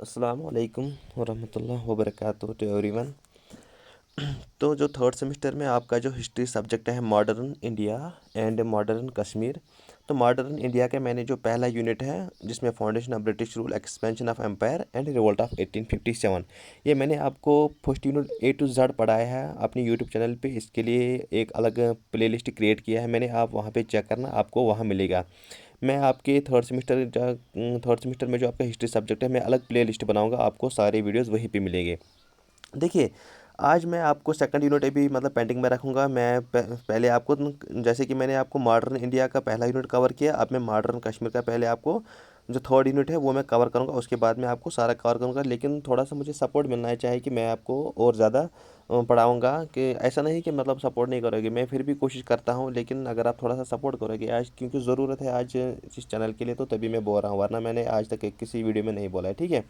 अस्सलाम वालेकुम वरहमतुल्लाह वबरकातुहू to everyone. तो जो थर्ड सेमेस्टर में आपका जो हिस्ट्री सब्जेक्ट है modern India and modern Kashmir. तो मॉडर्न इंडिया का मैंने जो पहला यूनिट है जिसमें foundation of British rule, expansion of empire and revolt of 1857, ये मैंने आपको first unit A to Z पढ़ाया है अपने यूट्यूब चैनल पे। इसके लिए एक अलग प्लेलिस्ट क्रिएट किया है मैंने, आप वहाँ पे चेक करना, आपको वहाँ मिलेगा। मैं आपके थर्ड सेमेस्टर में जो आपका हिस्ट्री सब्जेक्ट है मैं अलग प्ले लिस्ट बनाऊँगा, आपको सारे वीडियोज़ वहीं पे मिलेंगे। देखिए, आज मैं आपको सेकंड यूनिट अभी मतलब पेंडिंग में रखूँगा। मैं पहले आपको जैसे कि मैंने आपको मॉडर्न इंडिया का पहला यूनिट कवर किया, अब मैं मॉडर्न कश्मीर का पहले आपको जो थर्ड यूनिट है वो मैं कवर करूँगा, उसके बाद मैं आपको सारा कवर करूँगा। लेकिन थोड़ा सा मुझे सपोर्ट मिलना है, चाहे कि मैं आपको और ज़्यादा पढ़ाऊँगा, कि ऐसा नहीं कि मतलब सपोर्ट नहीं करोगे, मैं फिर भी कोशिश करता हूँ। लेकिन अगर आप थोड़ा सा सपोर्ट करोगे आज, क्योंकि ज़रूरत है आज इस चैनल के लिए, तो तभी मैं बोल रहा हूँ, वरना मैंने आज तक किसी वीडियो में नहीं बोला है, ठीक है।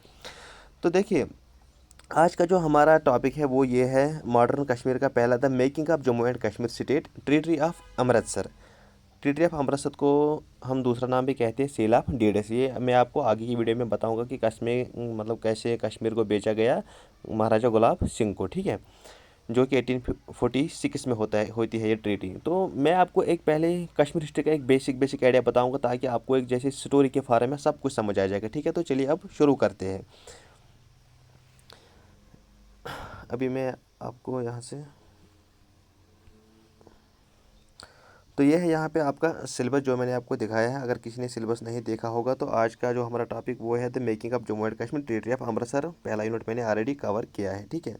तो देखिए, आज का जो हमारा टॉपिक है वो ये है मॉडर्न कश्मीर का पहला, the making of Jammu and Kashmir state, treaty of Amritsar. Treaty of Amritsar को हम दूसरा नाम भी कहते हैं सील ऑफ डीडस। ये मैं आपको आगे की वीडियो में बताऊंगा कि कश्मीर मतलब कैसे कश्मीर को बेचा गया महाराजा गुलाब सिंह को, ठीक है, जो कि 1846 में होती है ये ट्रीटी। तो मैं आपको एक पहले कश्मीर हिस्ट्री का एक बेसिक आइडिया बताऊंगा, ताकि आपको एक जैसे स्टोरी के फारे में सब कुछ समझ आ जाएगा, ठीक है। तो चलिए अब शुरू करते हैं। अभी मैं आपको यहाँ से, तो ये है यहाँ पे आपका सिलेबस जो मैंने आपको दिखाया है। अगर किसी ने सिलेबस नहीं देखा होगा तो आज का जो हमारा टॉपिक वो है the making of Jammu and Kashmir, treaty of Amritsar. पहला यूनिट मैंने ऑलरेडी कवर किया है, ठीक है।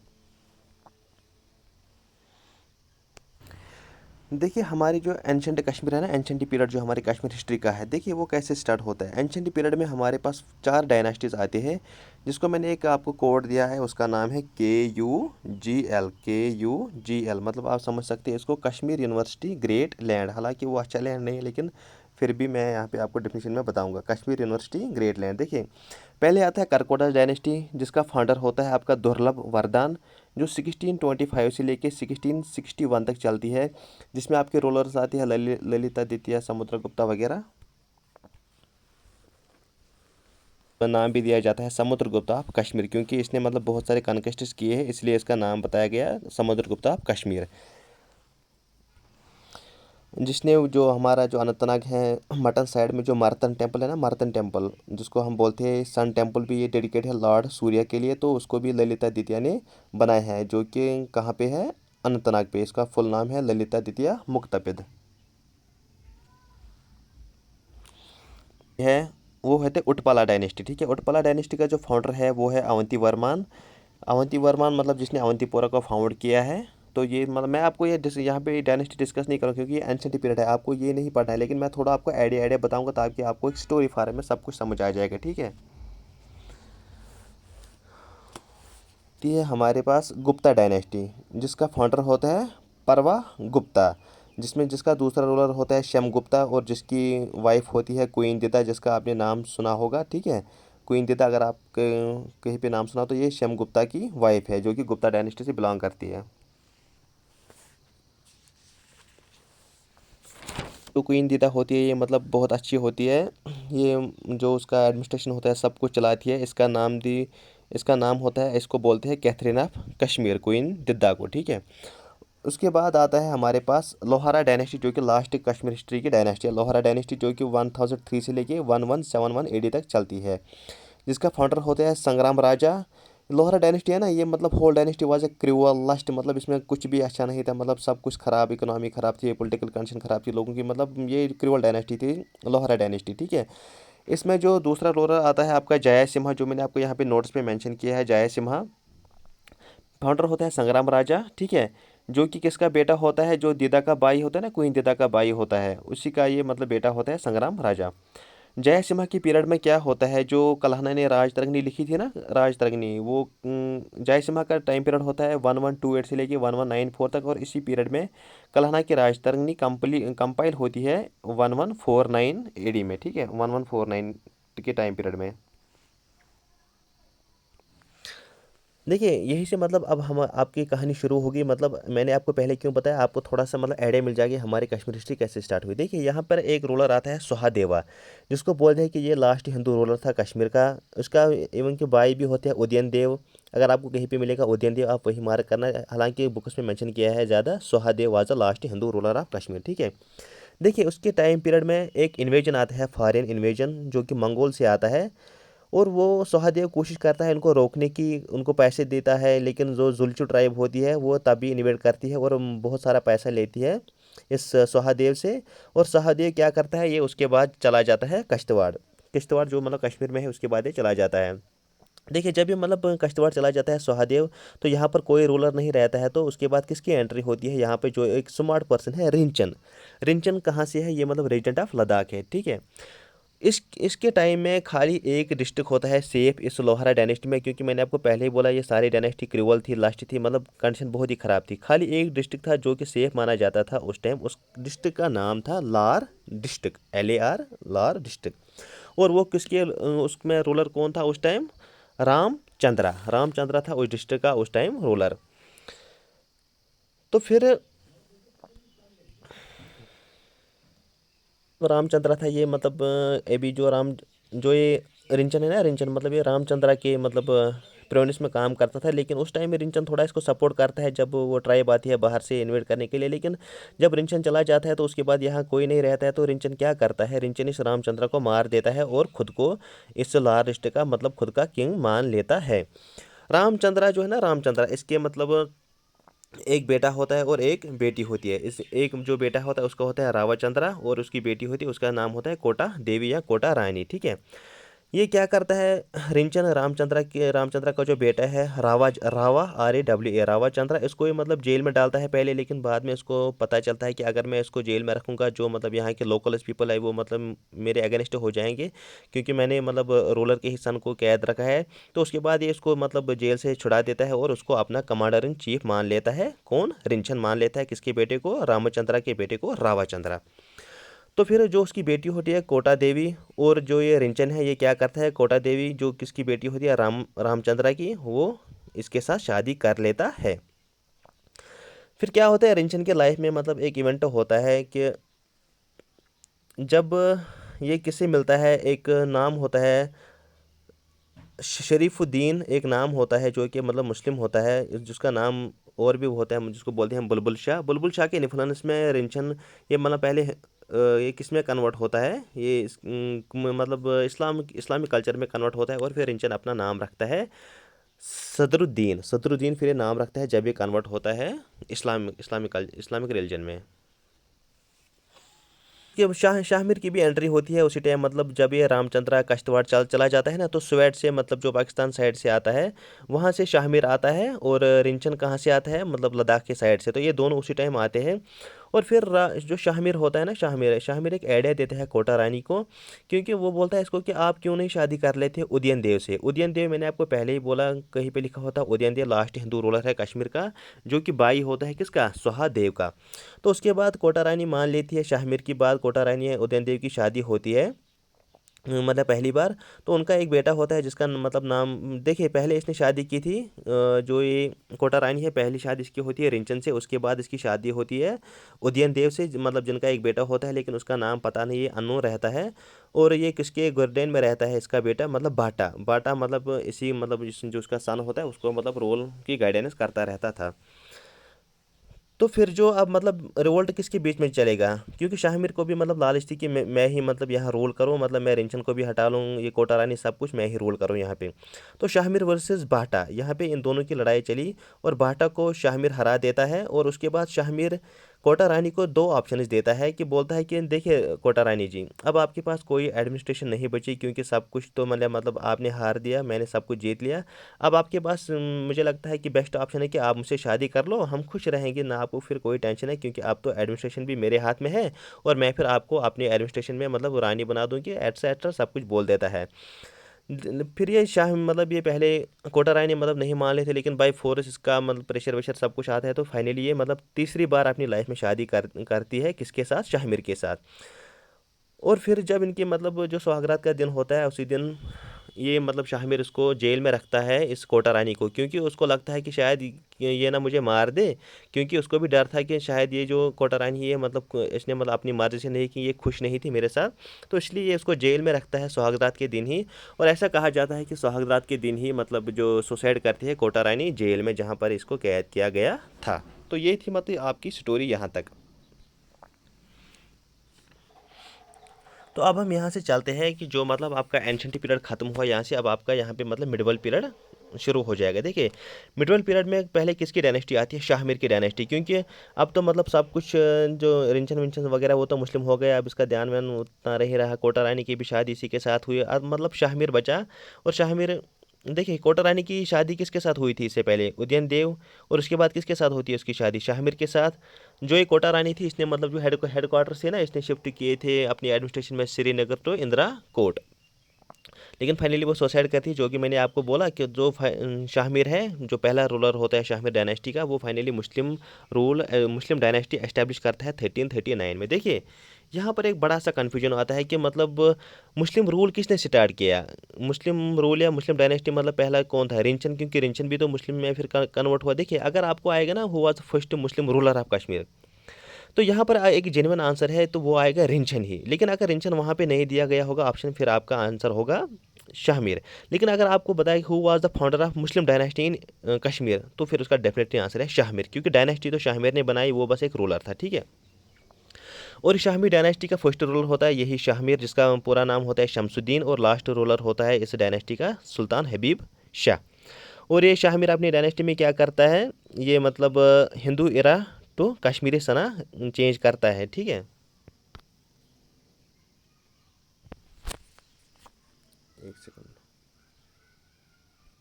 देखिए, हमारी जो एंशंट कश्मीर है ना, एंशंट पीरियड जो हमारी कश्मीर हिस्ट्री का है, देखिए वो कैसे स्टार्ट होता है। एंशंट पीरियड में हमारे पास 4 डायनास्टीज आते हैं, जिसको मैंने एक आपको कोड दिया है, उसका नाम है KUGL। मतलब आप समझ सकते हैं इसको कश्मीर यूनिवर्सिटी ग्रेट लैंड। हालांकि वो अच्छा लैंड नहीं है, लेकिन फिर भी मैं यहाँ पे आपको डेफिनेशन में बताऊंगा कश्मीर यूनिवर्सिटी ग्रेट लैंड। देखिए, पहले आता है करकोटा डायनेस्टी, जिसका फाउंडर होता है आपका दुर्लभ वरदान, जो 1625 से लेके 1661 तक चलती है, जिसमें आपके रोलर्स आती है ललिता द्वितीय, समुद्रगुप्ता वगैरह। नाम भी दिया जाता है समुद्रगुप्ता ऑफ कश्मीर, क्योंकि इसने मतलब बहुत सारे कॉन्क्वेस्ट्स किए हैं, इसलिए इसका नाम बताया गया समुद्रगुप्ता ऑफ कश्मीर। जिसने जो हमारा जो अनंतनाग है मटन साइड में जो मार्तन टेम्पल है ना, मार्तन टेम्पल जिसको हम बोलते हैं सन टेम्पल, भी ये डेडिकेट है लॉर्ड सूर्य के लिए, तो उसको भी ललिता द्वितीय ने बनाया है, जो कि कहाँ पे है, अनंतनाग पे। इसका फुल नाम है ललिता द्वितीय मुक्तपिद है। वो है थे उत्पला डायनेस्टी, ठीक है। उत्पला डायनेस्टी का जो फाउंडर है वो है अवंती वर्मान। अवंती वर्मान मतलब जिसने अवंतीपोरा को फाउंड किया है। तो ये मतलब मैं आपको ये यहाँ पे डायनेस्टी डिस्कस नहीं करूँ, क्योंकि ये एंशिएंट पीरियड है, आपको ये नहीं पढ़ना है। लेकिन मैं थोड़ा आपको आइडिया बताऊंगा, ताकि आपको एक स्टोरी फारे में सब कुछ समझ आ जाएगा, ठीक है। तो ये हमारे पास गुप्ता डायनेस्टी, जिसका फाउंडर होता है परवा गुप्ता, जिसमें जिसका दूसरा रूलर होता है शम गुप्ता, और जिसकी वाइफ होती है क्वीन दिदा, जिसका आपने नाम सुना होगा, ठीक है। क्वीन दिदा अगर आप कहीं पे नाम सुना, तो ये शम गुप्ता की वाइफ है, जो कि गुप्ता डायनेस्टी से बिलोंग करती है। जो क्वीन दिदा होती है ये मतलब बहुत अच्छी होती है। ये जो उसका एडमिनिस्ट्रेशन होता है सब कुछ चलाती है। इसका नाम होता है, इसको बोलते हैं Catherine of Kashmir, queen Didda को, ठीक है। उसके बाद आता है हमारे पास लोहारा डायनेस्टी, जो कि लास्ट कश्मीर हिस्ट्री की डायनेस्टी है। लोहारा डायनेस्टी जो कि 1003 से लेके 1171 AD तक चलती है, जिसका फाउंडर होता है संग्राम राजा। लोहारा डायनेस्टी है ना, ये मतलब whole dynasty was a cruel lust, मतलब इसमें कुछ भी अच्छा नहीं था, मतलब सब कुछ खराब, इकोनॉमी खराब थी, पॉलिटिकल कंडीशन खराब थी लोगों की, मतलब ये क्रूअल डायनेस्टी थी लोहारा डायनेस्टी, ठीक है। इसमें जो दूसरा रूलर आता है आपका जय सिम्हा, जो मैंने आपको यहाँ पे नोट्स पे मेंशन किया है, जय सिम्हा। फाउंडर होता है संग्राम राजा, ठीक है, जो कि किसका बेटा होता है, जो दीदा का भाई होता है ना, क्वीन दीदा का भाई होता है, उसी का ये मतलब बेटा होता है संग्राम राजा। जय सिम्हा की पीरियड में क्या होता है, जो कल्हना ने राजतरंगिणी लिखी थी ना, राजतरंगिणी, वो जय सिम्हा का टाइम पीरियड होता है 1128 से लेके 1194 तक, और इसी पीरियड में कल्हना की राजतरंगिणी कंपाइल होती है 1149 AD में, ठीक है, 1149 के टाइम पीरियड में। देखिए यहीं से मतलब अब हम आपकी कहानी शुरू होगी। मतलब मैंने आपको पहले क्यों बताया, आपको थोड़ा सा मतलब आइडिया मिल जाएगी हमारी कश्मीर हिस्ट्री कैसे स्टार्ट हुई। देखिए यहाँ पर एक रूलर आता है सुहादेवा, जिसको बोलते हैं कि ये लास्ट हिंदू रूलर था कश्मीर का। उसका इवन के भाई भी होते हैं उदयन देव। अगर आपको कहीं पे मिलेगा उदयन देव, आप वही मार्क करना। हालांकि बुक्स में मेंशन किया है ज़्यादा, Suhadeva was the last Hindu ruler of Kashmir, ठीक है। देखिए उसके टाइम पीरियड में एक इन्वेजन आता है, फॉरेन इन्वेजन, जो कि मंगोल से आता है। और वो सहदेव कोशिश करता है उनको रोकने की, उनको पैसे देता है, लेकिन जो जुल्चू ट्राइब होती है वो तभी इन्वेट करती है और बहुत सारा पैसा लेती है इस सहदेव से। और सहदेव क्या करता है, ये उसके बाद चला जाता है किश्तवाड़। किश्तवाड़ जो मतलब कश्मीर में है, उसके बाद ये चला जाता है। देखिए जब ये मतलब किश्तवाड़ चला जाता है सुहादेव, तो यहाँ पर कोई रूलर नहीं रहता है। तो उसके बाद किसकी एंट्री होती है यहाँ पे, जो एक स्मार्ट पर्सन है, रिंचन। रिंचन कहाँ से है, ये मतलब रीजेंट ऑफ लद्दाख है, ठीक है। इसके टाइम में खाली एक डिस्ट्रिक्ट होता है सेफ इस लोहारा डायनेस्टी में, क्योंकि मैंने आपको पहले ही बोला ये सारी डायनेस्टी क्रूअल थी, लास्ट थी, मतलब कंडीशन बहुत ही ख़राब थी। खाली एक डिस्ट्रिक्ट था जो कि सेफ माना जाता था उस टाइम। उस डिस्ट्रिक्ट का नाम था लार डिस्ट्रिक्ट, LAR, लार डिस्ट्रिक्ट। और वो किसके उसमें रूलर कौन था उस टाइम, रामचंद्रा। रामचंद्रा था उस डिस्ट्रिक्ट का उस टाइम रूलर। तो फिर रामचंद्रा था ये, मतलब अभी जो ये रिंचन है ना, रिंचन मतलब ये रामचंद्रा के मतलब प्रोविंस में काम करता था। लेकिन उस टाइम में रिंचन थोड़ा इसको सपोर्ट करता है जब वो ट्राइब आती है बाहर से इन्वेट करने के लिए। लेकिन जब रिंचन चला जाता है तो उसके बाद यहाँ कोई नहीं रहता है। तो रिंचन क्या करता है, रिंचन इस रामचंद्रा को मार देता है और खुद को इस लार डिस्ट्रिक्ट का मतलब खुद का किंग मान लेता है। रामचंद्रा जो है ना, रामचंद्रा, इसके मतलब एक बेटा होता है और एक बेटी होती है। इस एक जो बेटा होता है उसका होता है रावाचंद्रा, और उसकी बेटी होती है उसका नाम होता है कोटा देवी या कोटा रानी, ठीक है। ये क्या करता है रिंचन, रामचंद्रा का जो बेटा है रावा RAWA, रावाचंद्रा, इसको ही मतलब जेल में डालता है पहले। लेकिन बाद में इसको पता चलता है कि अगर मैं इसको जेल में रखूंगा, जो मतलब यहाँ के लोकल पीपल है वो मतलब मेरे अगेंस्ट हो जाएंगे, क्योंकि मैंने मतलब रूलर के ही सन को कैद रखा है। तो उसके बाद ये इसको मतलब जेल से छुड़ा देता है और उसको अपना कमांडर इन चीफ मान लेता है। कौन, रिंचन मान लेता है किसके बेटे को, रामचंद्रा के बेटे को, रावाचंद्रा। तो फिर जो उसकी बेटी होती है कोटा देवी, और जो ये रिंचन है ये क्या करता है, कोटा देवी जो किसकी बेटी होती है, रामचंद्रा की, वो इसके साथ शादी कर लेता है। फिर क्या होता है रिंचन के लाइफ में, मतलब एक इवेंट होता है कि जब ये किससे मिलता है, एक नाम होता है शरीफुद्दीन, एक नाम होता है जो कि मतलब मुस्लिम होता है, जिसका नाम और भी होता है, जिसको बोलते हैं बुलबुल शाह। बुलबुल शाह के इन्फ्लुएंस में रिंचन ये मतलब पहले ये किस में कन्वर्ट होता है, ये मतलब इस्लामिक कल्चर में कन्वर्ट होता है। और फिर रिंचन अपना नाम रखता है सदरुद्दीन। सदरुद्दीन फिर ये नाम रखता है जब ये कन्वर्ट होता है इस्लामिक रिलीजन में। कि शाहमीर की भी एंट्री होती है उसी टाइम, मतलब जब ये रामचंद्रा कश्तवाड़ चला जाता है ना, तो स्वेट से मतलब जो पाकिस्तान साइड से आता है वहाँ से शाहमीर आता है। और रिंचन कहाँ से आता है, मतलब लद्दाख के साइड से। तो ये दोनों उसी टाइम आते हैं। और फिर जो शाहमीर होता है ना, शाहमीर एक आइडिया देता है कोटा रानी को, क्योंकि वो बोलता है इसको कि आप क्यों नहीं शादी कर लेते उदयन देव से। उदयन देव मैंने आपको पहले ही बोला, कहीं पे लिखा होता है उदयन देव लास्ट हिंदू रूलर है कश्मीर का, जो कि भाई होता है किसका, सुहादेव का। तो उसके बाद कोटा रानी मान लेती है शाहमीर की बात। कोटा रानी उदयन देव की शादी होती है मतलब पहली बार। तो उनका एक बेटा होता है जिसका मतलब नाम, देखिए पहले इसने शादी की थी जो ये कोटा रानी है, पहली शादी इसकी होती है रिंचन से। उसके बाद इसकी शादी होती है उदयन देव से, मतलब जिनका एक बेटा होता है, लेकिन उसका नाम पता नहीं, ये अननोन रहता है। और ये किसके गुरडेन में रहता है इसका बेटा, मतलब बाटा। बाटा मतलब इसी मतलब जो उसका सन होता है उसको मतलब रोल की गाइडेंस करता रहता था। तो फिर जो अब मतलब रिवोल्ट किसके बीच में चलेगा, क्योंकि शाहमीर को भी मतलब लालच थी कि मैं ही मतलब यहाँ रूल करूँ, मतलब मैं रिंचन को भी हटा लूँ, ये कोटा रानी सब कुछ मैं ही रूल करूँ यहाँ पे। तो शाहमीर वर्सेस बाटा, यहाँ पे इन दोनों की लड़ाई चली और बाटा को शाहमीर हरा देता है। और उसके बाद शाहमीर कोटा रानी को दो ऑप्शन देता है, कि बोलता है कि देखिए कोटा रानी जी, अब आपके पास कोई एडमिनिस्ट्रेशन नहीं बची, क्योंकि सब कुछ तो मतलब आपने हार दिया, मैंने सब कुछ जीत लिया। अब आपके पास मुझे लगता है कि बेस्ट ऑप्शन है कि आप मुझसे शादी कर लो, हम खुश रहेंगे ना, आपको फिर कोई टेंशन है, क्योंकि अब तो एडमिनिस्ट्रेशन भी मेरे हाथ में है। और मैं फिर आपको अपने एडमिनिस्ट्रेशन में मतलब रानी बना दूंगी, एट्सेट्रा सब कुछ बोल देता है। फिर ये शाह मतलब ये पहले कोटा राय ने मतलब नहीं मान लेते, लेकिन बाई फोर्स इसका मतलब प्रेशर वेशर सब कुछ आता है। तो फाइनली ये मतलब तीसरी बार अपनी लाइफ में शादी करती है, किसके साथ, शाहमीर के साथ। और फिर जब इनके मतलब जो सुहागरात का दिन होता है, उसी दिन ये मतलब शाहमीर उसको जेल में रखता है, इस कोटा रानी को, क्योंकि उसको लगता है कि शायद ये ना मुझे मार दे, क्योंकि उसको भी डर था कि शायद ये जो कोटा रानी है मतलब इसने मतलब अपनी मर्ज़ी से नहीं कि ये खुश नहीं थी मेरे साथ, तो इसलिए ये उसको जेल में रखता है सुहागरात के दिन ही। और ऐसा कहा जाता है कि सुहागरात के दिन ही मतलब जो सुसाइड करती है कोटा रानी जेल में, जहाँ पर इसको कैद किया गया था। तो ये थी मतलब आपकी स्टोरी यहाँ तक। तो अब हम यहाँ से चलते हैं कि जो मतलब आपका एंशंट पीरियड ख़त्म हुआ यहाँ से, अब आपका यहाँ पे मतलब मिडवल पीरियड शुरू हो जाएगा। देखिए मिडवल पीरियड में पहले किसकी डायनेस्टी आती है, शाहमीर की डायनेस्टी, क्योंकि अब तो मतलब सब कुछ जो रिंचन विंचन वगैरह वो तो मुस्लिम हो गए, अब इसका ध्यान व्यान उतना नहीं रहा। कोटा रानी की भी शादी इसी के साथ हुई, अब मतलब शाहमीर बचा। और शाहमीर, देखिए कोटा रानी की शादी किसके साथ हुई थी इससे पहले, उदयन देव, और उसके बाद किसके साथ होती है उसकी शादी, शाहमीर के साथ। जो ये कोटा रानी थी इसने मतलब जो हेड क्वार्टर थे ना, इसने शिफ्ट किए थे अपनी एडमिनिस्ट्रेशन में श्रीनगर टू इंदिरा कोट, लेकिन फाइनली वो सुसाइड करती है। जो कि मैंने आपको बोला कि जो शाहमीर है, जो पहला रूलर होता है शाहमीर डायनेस्टी का, वो फाइनली मुस्लिम डायनेस्टी एस्टेब्लिश करता है 1339 में। देखिए यहाँ पर एक बड़ा सा कन्फ्यूजन आता है कि मतलब मुस्लिम रूल किसने स्टार्ट किया, मुस्लिम रूल या मुस्लिम डायनेस्टी मतलब पहला कौन था, रिंचन, क्योंकि रिंचन भी तो मुस्लिम में फिर कन्वर्ट हुआ। देखिए अगर आपको आएगा ना who was first Muslim ruler of Kashmir, तो यहाँ पर एक जेन्युइन आंसर है, तो वो आएगा रिंचन ही। लेकिन अगर रिंचन वहाँ पे नहीं दिया गया होगा ऑप्शन, फिर आपका आंसर होगा शाहमीर। लेकिन अगर आपको बताया who was the founder of Muslim dynasty in Kashmir, तो फिर उसका डेफिनेटली आंसर है शाहमीर, क्योंकि डायनेस्टी तो शाहमीर ने बनाई, वो बस एक रूलर था, ठीक है। और शाहमीर डायनेस्टी का फर्स्ट रूलर होता है यही शाहमीर, जिसका पूरा नाम होता है शमसुद्दीन, और लास्ट रूलर होता है इस डायनेस्टी का सुल्तान हबीब शाह। और ये शाहमीर अपनी डायनेस्टी में क्या करता है, ये मतलब हिंदू इरा तो कश्मीरी सना चेंज करता है, ठीक है। एक सेकंड,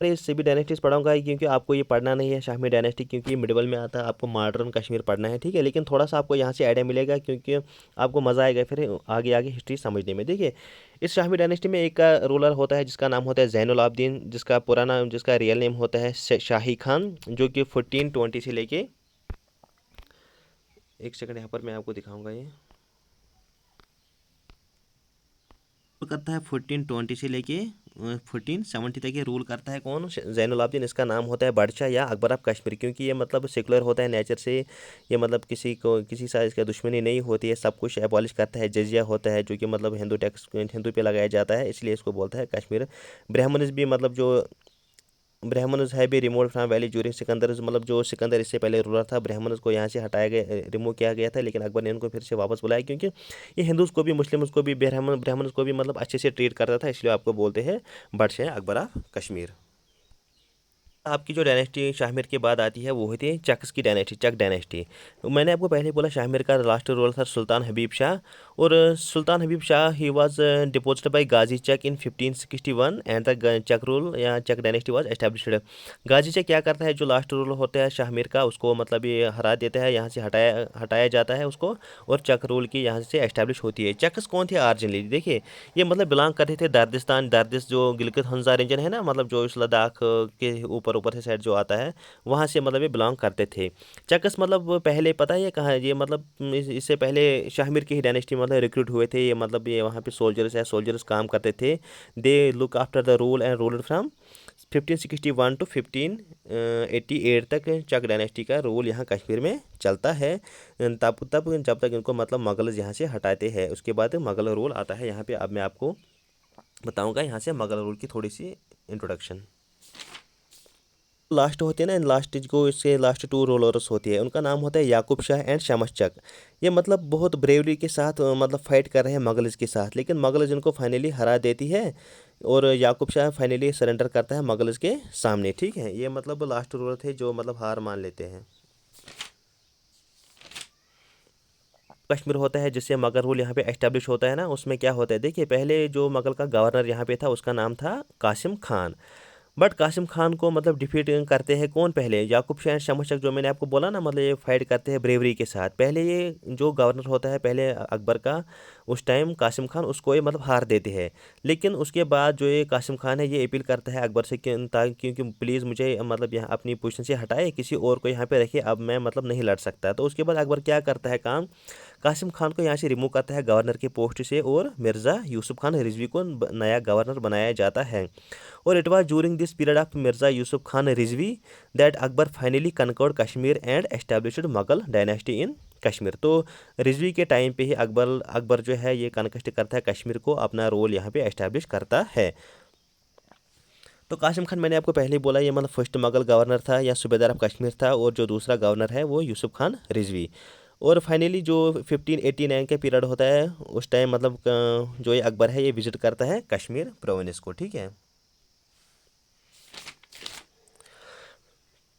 अरे इससे भी डायनेस्टीज पढ़ाऊंगा ही, क्योंकि आपको ये पढ़ना नहीं है शाहमी डायनेस्टी, क्योंकि ये मिडिवल में आता है, आपको मॉडर्न कश्मीर पढ़ना है, ठीक है। लेकिन थोड़ा सा आपको यहाँ से आइडिया मिलेगा, क्योंकि आपको मज़ा आएगा फिर आगे आगे हिस्ट्री समझने में। देखिए इस शाहमी डायनेस्टी में एक रूलर होता है जिसका नाम होता है जैनुल आबदीन, जिसका पूरा नाम, जिसका रियल नेम होता है शाही खान, जो कि 1420 से लेके, एक सेकंड यहाँ पर मैं आपको दिखाऊंगा ये करता है 1420 से लेके 1470 तक ये रूल करता है। कौन, जैनुल आबदीन। इसका नाम होता है बादशाह या अकबर ऑफ कश्मीर, क्योंकि ये मतलब सेकुलर होता है नेचर से, ये मतलब किसी को किसी साइज का दुश्मनी नहीं होती है, सब कुछ एबॉलिश करता है। जजिया होता है जो कि मतलब हिंदू टैक्स हिंदू पे लगाया जाता है, इसलिए इसको बोलता है कश्मीर। ब्राह्मण्स भी मतलब जो ब्राह्मण्स है भी remove from valley during Sikandar, मतलब जो सिकंदर इससे पहले रूलर था, ब्राह्मण्स को यहाँ से हटाया गया, रिमूव किया गया था, लेकिन अकबर ने उनको फिर से वापस बुलाया, क्योंकि ये हिंदूज को भी मुस्लिम्स को भी ब्राह्मण्स को भी मतलब अच्छे से ट्रीट करता था, इसलिए आपको बोलते हैं बादशाह अकबर ऑफ कश्मीर। आपकी जो डायनेस्टी शाहमीर के बाद आती है वो होती है चक्स की डायनेस्टी, चक डायनेस्टी। तो मैंने आपको पहले बोला शाहमीर का लास्ट रूलर था सुल्तान हबीब शाह, और सुल्तान हबीब शाह ही was deposed by Ghazi Chak in 1561 and the Chak rule या Chak dynasty was established. Ghazi Chak क्या करता है, जो लास्ट रूलर होता है शाहमीर का, उसको मतलब ये हरा देता है, यहाँ से हटाया हटाया जाता है उसको, और चक रूल की यहाँ से एस्टैब्लिश होती है। चक्स कौन थे ओरिजिनली, देखिए ये मतलब बिलोंग करते थे दार्दिस्तान, दार्दिस जो गिलगित हंसा रीजन है ना, मतलब जो इस लद्दाख के ऊपर ऊपर से साइड जो आता है, वहाँ से मतलब ये बिलोंग करते थे। चक्स मतलब पहले पता है ये कहाँ है, ये मतलब इससे पहले शाहमीर की ही डायनेस्टी मतलब रिक्रूट हुए थे, ये मतलब ये वहाँ पे सोल्जर्स काम करते थे। They look after the rule and ruled from 1561 to 1588 तक चक डायनेस्टी का रूल यहाँ कश्मीर में चलता है, तब तब जब तक इनको मतलब मुगल यहाँ से हटाते हैं, उसके बाद मुगल रूल आता है यहाँ पे। अब मैं आपको बताऊंगा यहाँ से मुगल रूल की थोड़ी सी इंट्रोडक्शन। लास्ट होते हैं ना, लास्ट को इसके लास्ट टू रोलर्स होती है, उनका नाम होता है याकूब शाह एंड शमस चक। ये मतलब बहुत ब्रेवरी के साथ मतलब फाइट कर रहे हैं मुगल्स के साथ, लेकिन मुगल्स इनको फाइनली हरा देती है, और याकूब शाह फाइनली सरेंडर करता है मुगल्स के सामने, ठीक है। ये मतलब लास्ट रूलर थे जो मतलब हार मान लेते हैं। कश्मीर होता है जिससे मुगल रूल यहाँ पे एस्टेब्लिश होता है ना, उसमें क्या होता है, देखिए पहले जो मुगल का गवर्नर यहाँ पे था उसका नाम था कासिम खान। बट कासिम खान को मतलब डिफीट करते हैं कौन, पहले याकूब शाह शमशक, जो मैंने आपको बोला ना, मतलब ये फाइट करते हैं ब्रेवरी के साथ। पहले ये जो गवर्नर होता है पहले अकबर का, उस टाइम कासिम खान उसको ये मतलब हार देते हैं। लेकिन उसके बाद जो ये कासिम खान है ये अपील करता है अकबर से कि क्योंकि प्लीज़ मुझे मतलब यहाँ अपनी पोजीशन से हटाए, किसी और को यहाँ पे रखिए, अब मैं मतलब नहीं लड़ सकता। तो उसके बाद अकबर क्या करता है काम, कासिम खान को यहाँ से रिमूव करता है गवर्नर के पोस्ट से और मिर्ज़ा यूसुफ खान रिजवी को नया गवर्नर बनाया जाता है। और it was during this period of Mirza Yusuf Khan Rizvi that Akbar finally conquered Kashmir and established Mughal dynasty in Kashmir. तो रिजवी के टाइम पे ही अकबर जो है ये कनकस्ट करता है कश्मीर को, अपना रोल यहाँ पे एस्टेब्लिश करता है। तो कासिम खान मैंने आपको पहले ही बोला ये मतलब फर्स्ट मुगल गवर्नर था या सूबेदार ऑफ कश्मीर था, और जो दूसरा गवर्नर है वो यूसुफ खान रिजवी। और फाइनली जो 1589 का पीरियड होता है उस टाइम मतलब जो ये अकबर है ये विजिट करता है कश्मीर प्रोविंस को, ठीक है।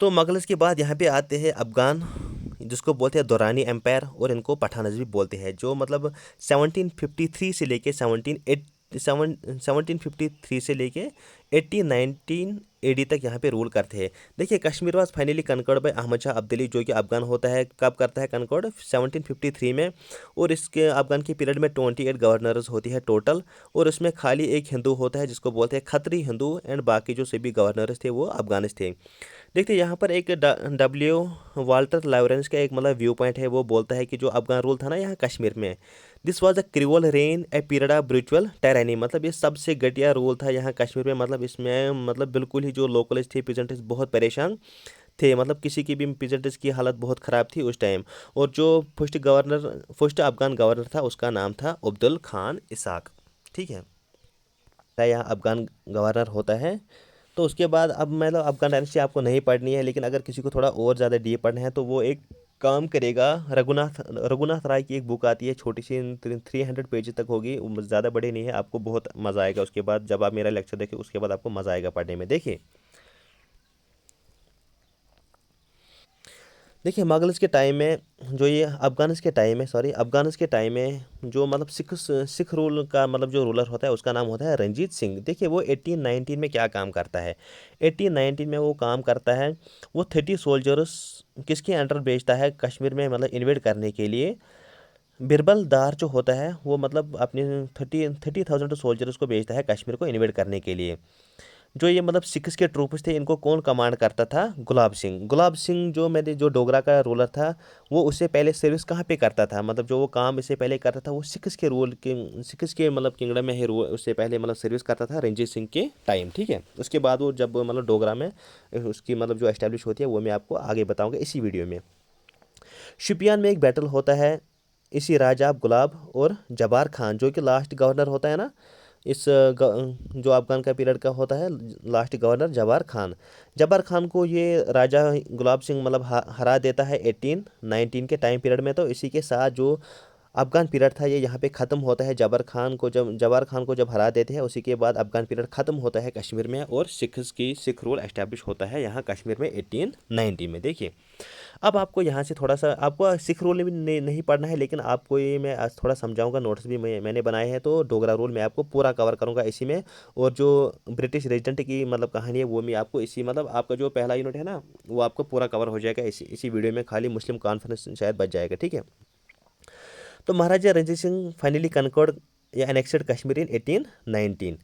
तो मुगल्स के बाद यहाँ पे आते हैं अफगान, जिसको बोलते हैं दुरानी एम्पायर, और इनको पठानस भी बोलते हैं, जो मतलब 1753 से लेके 1753 से लेके 1819 एडी तक यहाँ पे रूल करते हैं। देखिए Kashmir was finally conquered by Ahmad Shah Abdali, जो कि अफगान होता है, कब करता है कनकर्ड 1753 में। और इसके अफगान के पीरियड में 28 गवर्नर्स होती है टोटल, और उसमें खाली एक हिंदू होता है जिसको बोलते हैं खत्री हिंदू, एंड बाकी जो सभी गवर्नर्स थे वो अफगानिस थे। देखते यहाँ पर एक डब्ल्यू वाल्टर लॉरेंस का एक मतलब व्यू पॉइंट है, वो बोलता है कि जो अफगान रूल था ना यहाँ कश्मीर में, this was a cruel reign a period of brutal tyranny, मतलब ये सबसे घटिया रूल था यहाँ कश्मीर में। मतलब इसमें मतलब बिल्कुल ही जो लोकल्स थे पीजेंट्स बहुत परेशान थे, मतलब किसी की भी पीजेंट्स की हालत बहुत ख़राब थी उस टाइम। और जो फर्स्ट अफगान गवर्नर था उसका नाम था अब्दुल खान इसाक, ठीक है। यहाँ अफगान गवर्नर होता है। तो उसके बाद अब मतलब अफगान डायनेस्टी आपको नहीं पढ़नी है, लेकिन अगर किसी को थोड़ा और ज़्यादा डीप पढ़ना है तो वो एक काम करेगा, रघुनाथ राय की एक बुक आती है छोटी सी, 300 पेज तक होगी, ज़्यादा बड़ी नहीं है, आपको बहुत मज़ा आएगा। उसके बाद जब आप मेरा लेक्चर देखें उसके बाद आपको मज़ा आएगा पढ़ने में। देखिए मुगल्स के टाइम में जो ये अफगानिस के टाइम में जो मतलब सिख रूल का मतलब जो रूलर होता है उसका नाम होता है रंजीत सिंह। देखिए वो 1819 में क्या काम करता है, 1819 में वो काम करता है, वो 30 सोल्जर्स किसके अंडर भेजता है कश्मीर में मतलब इन्वेड करने के लिए। बिरबल दार जो होता है वो मतलब अपने 30,000 सोल्जर्स को भेजता है कश्मीर को इन्वेड करने के लिए। जो ये मतलब सिक्स के ट्रूप्स थे इनको कौन कमांड करता था, गुलाब सिंह जो मैंने जो डोगरा का रूलर था, वो उससे पहले सर्विस कहाँ पे करता था, मतलब जो वो काम इससे पहले करता था वो सिक्स के मतलब किंगडम में ही उससे पहले मतलब सर्विस करता था रंजीत सिंह के टाइम, ठीक है। उसके बाद वो जब मतलब डोगरा में उसकी मतलब जो एस्टेब्लिश होती है वो मैं आपको आगे बताऊँगा इसी वीडियो में। शुपियान में एक बैटल होता है इसी राजा गुलाब और जबार खान, जो कि लास्ट गवर्नर होता है ना इस जो अफगान का पीरियड का होता है, लास्ट गवर्नर जबार खान को ये राजा गुलाब सिंह मतलब हरा देता है 1819 के टाइम पीरियड में। तो इसी के साथ जो अफगान पीरियड था ये यहाँ पे ख़त्म होता है। जबर खान को जब हरा देते हैं उसी के बाद अफगान पीरियड ख़त्म होता है कश्मीर में, और सिख रूल एस्टैब्लिश होता है यहाँ कश्मीर में 1890 में। देखिए अब आपको यहाँ से थोड़ा सा आपको सिख रूल भी नहीं पढ़ना है, लेकिन आपको ये मैं आज थोड़ा समझाऊंगा, नोट्स भी मैंने बनाए हैं। तो डोगरा रूल मैं आपको पूरा कवर करूंगा इसी में, और जो ब्रिटिश रेजिडेंट की मतलब कहानी है वो मैं आपको इसी मतलब आपका जो पहला यूनिट है ना वो आपको पूरा कवर हो जाएगा इसी वीडियो में, खाली मुस्लिम कॉन्फ्रेंस शायद बच जाएगा, ठीक है। तो महाराजा रणजीत सिंह फाइनली कनकर्ड या एनेक्सेड कश्मीर इन 1819।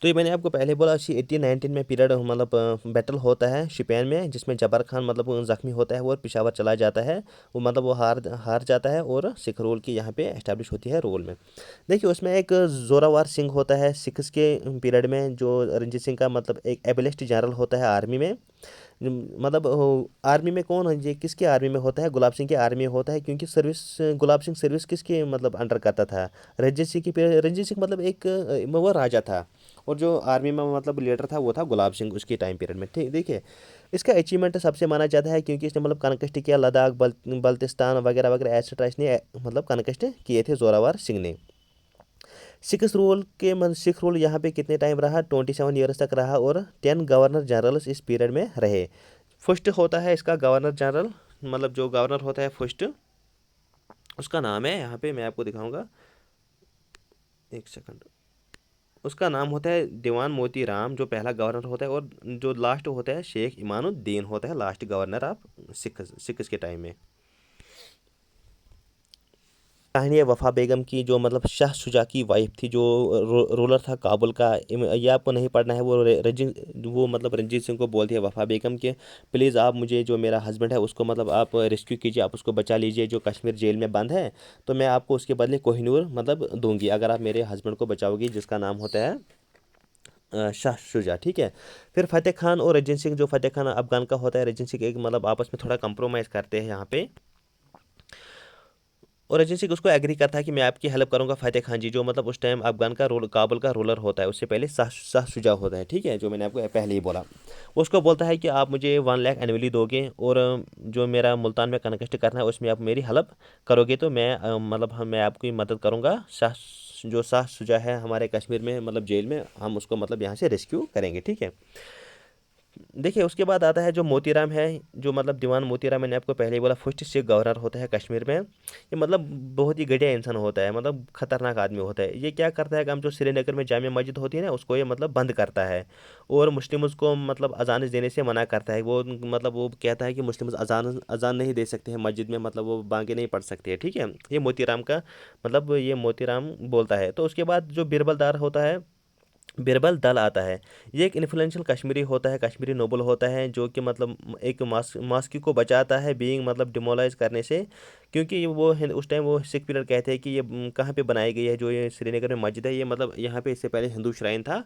तो ये मैंने आपको पहले बोला इसी 1819 में पीरियड मतलब बैटल होता है शिपियान में, जिसमें जबर खान मतलब वो ज़ख्मी होता है, वो पिशावर चला जाता है, वो मतलब वो हार जाता है, और सिख रूल की यहाँ पे एस्टैब्लिश होती है रोल में। देखिए उसमें एक जोरावर सिंह होता है सिक्स के पीरियड में, जो रंजीत सिंह का मतलब एक एबलिस्ट जनरल होता है आर्मी में। मतलब आर्मी में कौन है ये, किसके आर्मी में होता है, गुलाब सिंह के आर्मी में होता है, क्योंकि गुलाब सिंह सर्विस किसके मतलब अंडर करता था, रंजीत सिंह मतलब एक वो राजा था, और जो आर्मी में मतलब लीडर था वो था गुलाब सिंह उसके टाइम पीरियड में, ठीक। देखिए इसका अचीवमेंट सबसे माना जाता है क्योंकि इसने मतलब कनकस्ट किया लद्दाख बल्तिस्तान वगैरह वगैरह एक्सेट्रा, इसने मतलब कनकस्ट किए थे जोरावर सिंह ने। सिख रूल यहाँ पे कितने टाइम रहा, 27 ईयर्स तक रहा, और 10 गवर्नर जनरल्स इस पीरियड में रहे। फर्स्ट होता है इसका गवर्नर जनरल, मतलब जो गवर्नर होता है फर्स्ट, उसका नाम है यहाँ पे मैं आपको दिखाऊंगा, एक सेकंड। उसका नाम होता है दीवान मोती राम, जो पहला गवर्नर होता है, और जो लास्ट होता है शेख इमानुद्दीन होता है लास्ट गवर्नर ऑफ सिक्स के टाइम में। कहानी है वफ़ा बेगम की, जो मतलब शाह शुजा की वाइफ थी, जो रूलर था काबुल का। ये आपको नहीं पढ़ना है। वो मतलब रंजीत सिंह को बोलती है वफ़ा बेगम के, प्लीज़ आप मुझे, जो मेरा हस्बैंड है उसको मतलब आप रेस्क्यू कीजिए, आप उसको बचा लीजिए, जो कश्मीर जेल में बंद है, तो मैं आपको उसके बदले कोहिनूर मतलब दूंगी अगर आप मेरे हस्बैंड को बचाओगी, जिसका नाम होता है शाह शुजा। ठीक है। फिर फतेह खान और रंजीत सिंह, जो फतेह खान अफगान का होता है, रंजीत सिंह एक मतलब आपस में थोड़ा कंप्रोमाइज़ करते हैं यहाँ पे, और रंजीत सिंह उसको एग्री करता है कि मैं आपकी हेल्प करूंगा। फतेह खान जी, जो मतलब उस टाइम अफगान का काबुल का रूलर होता है, उससे पहले शाह शुजा होता है। ठीक है, जो मैंने आपको पहले ही बोला। वो उसको बोलता है कि आप मुझे 1 लाख एनुअली दोगे, और जो मेरा मुल्तान में कनकस्ट करना है उसमें आप मेरी हेल्प करोगे, तो मैं मतलब मैं आपकी मदद करूँगा। शाह शुजा है हमारे कश्मीर में मतलब जेल में, हम उसको मतलब यहाँ से रेस्क्यू करेंगे। ठीक है। देखिए उसके बाद आता है जो मोतीराम है, जो मतलब दीवान मोतीराम, मैंने आपको पहले ही बोला फर्स्ट सिख गवर्नर होता है कश्मीर में। ये मतलब बहुत ही घटिया इंसान होता है, मतलब खतरनाक आदमी होता है। ये क्या करता है काम, जो श्रीनगर में जामिया मस्जिद होती है ना, उसको ये मतलब बंद करता है, और मुस्लिम्स को मतलब अजान देने से मना करता है। वो मतलब वो कहता है कि मुस्लिम्स अजान अजान नहीं दे सकते हैं मस्जिद में, मतलब वो बांगे नहीं पढ़ सकते हैं। ठीक है, ये मोतीराम का मतलब ये मोतीराम बोलता है। तो उसके बाद जो बिरबलदार होता है, बिरबल दल आता है। ये एक इन्फ्लुएंशियल कश्मीरी होता है, कश्मीरी नोबल होता है, जो कि मतलब एक मास्की को बचाता है बीइंग मतलब डिमोलाइज करने से, क्योंकि वो उस टाइम वो सिख पीरियड कहते हैं कि ये कहाँ पे बनाई गई है, जो ये श्रीनगर में मस्जिद है, ये मतलब यहाँ पे इससे पहले हिंदू श्राइन था,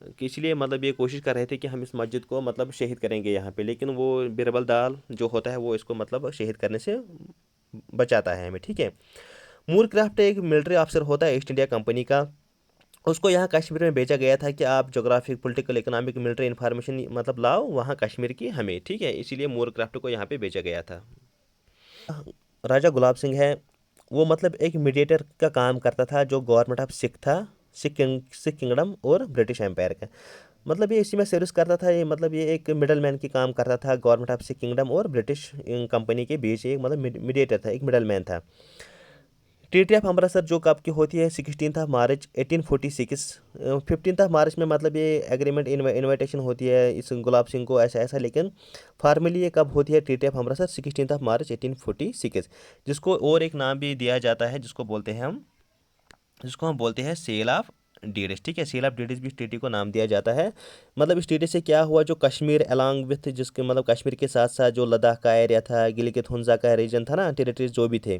कि इसलिए मतलब ये कोशिश कर रहे थे कि हम इस मस्जिद को मतलब शहीद करेंगे यहाँ पे, लेकिन वो बिरबल दाल जो होता है वो इसको मतलब शहीद करने से बचाता है हमें। ठीक है। मूरक्राफ्ट एक मिलिट्री ऑफिसर होता है ईस्ट इंडिया कंपनी का। उसको यहाँ कश्मीर में भेजा गया था कि आप geographic political economic military information मतलब लाओ वहाँ कश्मीर की हमें। ठीक है, इसीलिए मूरक्राफ्ट को यहाँ पे भेजा गया था। राजा गुलाब सिंह है, वो मतलब एक मीडिएटर का काम करता था, जो गवर्नमेंट ऑफ सिख था, सिख किंगडम और ब्रिटिश एम्पायर का। मतलब ये इसी में सर्विस करता था। ये मतलब ये एक मिडल मैन की काम करता था, गवर्नमेंट ऑफ सिख किंगडम और ब्रिटिश कंपनी के बीच एक मतलब मीडिएटर था, एक मिडल मैन था। ट्रीटी ऑफ अमृतसर जो कब की होती है 16 मार्च 1846। 15 मार्च में मतलब ये एग्रीमेंट इनविटेशन होती है इस गुलाब सिंह को ऐसा ऐसा, लेकिन फार्मली ये कब होती है ट्रीटी ऑफ अमृतसर 16 मार्च 1846, जिसको और एक नाम भी दिया जाता है, जिसको हम बोलते हैं सेल ऑफ डीडिस। ठीक है, सेल ऑफ डीडिस भी इस ट्रीटी को नाम दिया जाता है। मतलब इस ट्रीटी से क्या हुआ, जो कश्मीर अलॉन्ग विथ जिसके मतलब कश्मीर के साथ साथ जो लद्दाख का एरिया था, गिलगित हुंजा का रीजन था ना, टेरिटरीज जो भी थे,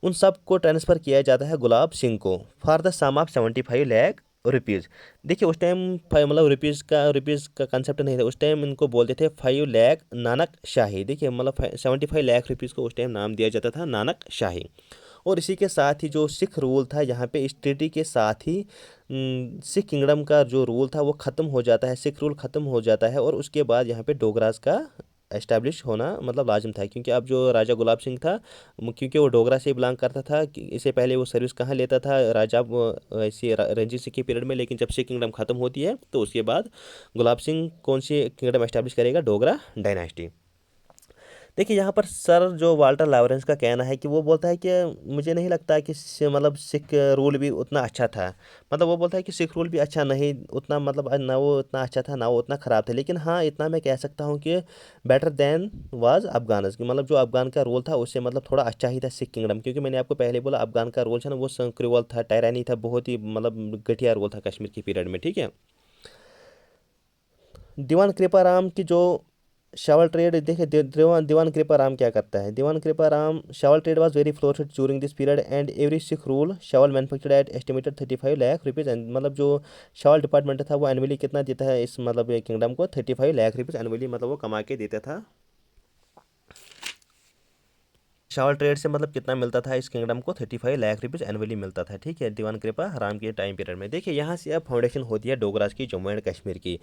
उन सब को ट्रांसफ़र किया जाता है गुलाब सिंह को for the sum of 75 lakh rupees. देखिए उस टाइम मतलब रुपीज़ का कंसेप्ट नहीं था, उस टाइम इनको बोलते थे 5 लाख नानक शाही। देखिए मतलब 75 लाख रुपीज़ को उस टाइम नाम दिया जाता था नानक शाही। और इसी के साथ ही जो सिख रूल था यहाँ पे, इस ट्रीटी के साथ ही सिख किंगडम का जो रूल था वो ख़त्म हो जाता है, सिख रूल ख़त्म हो जाता है, और उसके बाद यहाँ पे डोगरास का एस्टैब्लिश होना मतलब लाजिम था, क्योंकि अब जो राजा गुलाब सिंह था, क्योंकि वो डोगरा से बिलोंग करता था, कि इससे पहले वो सर्विस कहाँ लेता था राजा ऐसे रंजीत सिंह के पीरियड में, लेकिन जब सिख किंगडम ख़त्म होती है तो उसके बाद गुलाब सिंह कौन सी किंगडम एस्टैब्लिश करेगा, डोगरा डायनास्टी। देखिए यहाँ पर सर जो वाल्टर लॉरेंस का कहना है कि वो बोलता है कि मुझे नहीं लगता कि मतलब सिख रूल भी उतना अच्छा था। मतलब वो बोलता है कि सिख रूल भी अच्छा नहीं उतना, मतलब ना वो उतना अच्छा था ना वो उतना ख़राब था, लेकिन हाँ इतना मैं कह सकता हूँ कि बेटर देन वाज अफगान की, मतलब जो अफगान का रोल था उससे मतलब थोड़ा अच्छा ही था सिख किंगडम, क्योंकि मैंने आपको पहले बोला अफगान का रोल था ना, वो क्रूअल था, टायरानी था, बहुत ही मतलब घटिया रोल था कश्मीर के पीरियड में। ठीक है। दीवान कृपाराम की जो शावल ट्रेड, देखिए दीवान कृपाराम क्या करता है। Diwan Kriparam shawl trade was very florid during this period and every Sikh rule shawl manufactured at estimated 35 lakh rupees and, मतलब जो शावल डिपार्टमेंट था वो एनुअली कितना देता है इस मतलब किंगडम को, 35 लाख रुपीज़ एनुअली मतलब वो कमा के देता था। शावल ट्रेड से मतलब कितना मिलता था इस किंगडम को, 35 लाख रुपीज़ एनुअली मिलता था। ठीक है, दीवान कृपा राम के टाइम पीरियड में। देखिए यहाँ से अब फाउंडेशन होती है डोगराज की, जम्मू एंड कश्मीर की।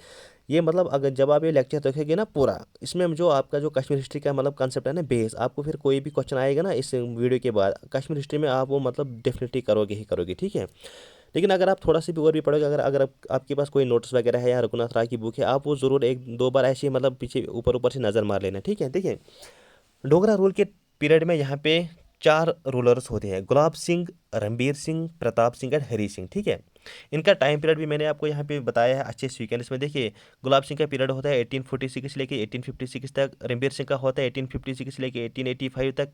ये मतलब अगर जब आप ये लेक्चर देखेंगे ना पूरा, इसमें जो आपका जो कश्मीर हिस्ट्री का मतलब कंसेप्ट है ना बेस, आपको फिर कोई भी क्वेश्चन आएगा ना इस वीडियो के बाद कश्मीर हिस्ट्री में, आप वो मतलब डेफिनेटली करोगे ही करोगे। ठीक है। लेकिन अगर आप थोड़ा सा भी और भी पढ़ोगे, अगर अगर आपके पास कोई नोट्स वगैरह है या रघुनाथ राय की बुक है, आप वो ज़रूर एक दो बार ऐसे ही मतलब पीछे ऊपर ऊपर से नज़र मार लेना। ठीक है। देखिए डोगरा रूल के पीरियड में यहाँ पे 4 रूलर्स होते हैं, गुलाब सिंह, रणबीर सिंह, प्रताप सिंह और हरी सिंह। ठीक है। इनका टाइम पीरियड भी मैंने आपको यहाँ पे बताया है अच्छे सीक्वेंस में। देखिए, गुलाब सिंह का पीरियड होता है 1846 से लेके 1856 तक, रणबीर सिंह का होता है 1856 से लेके 1885 तक,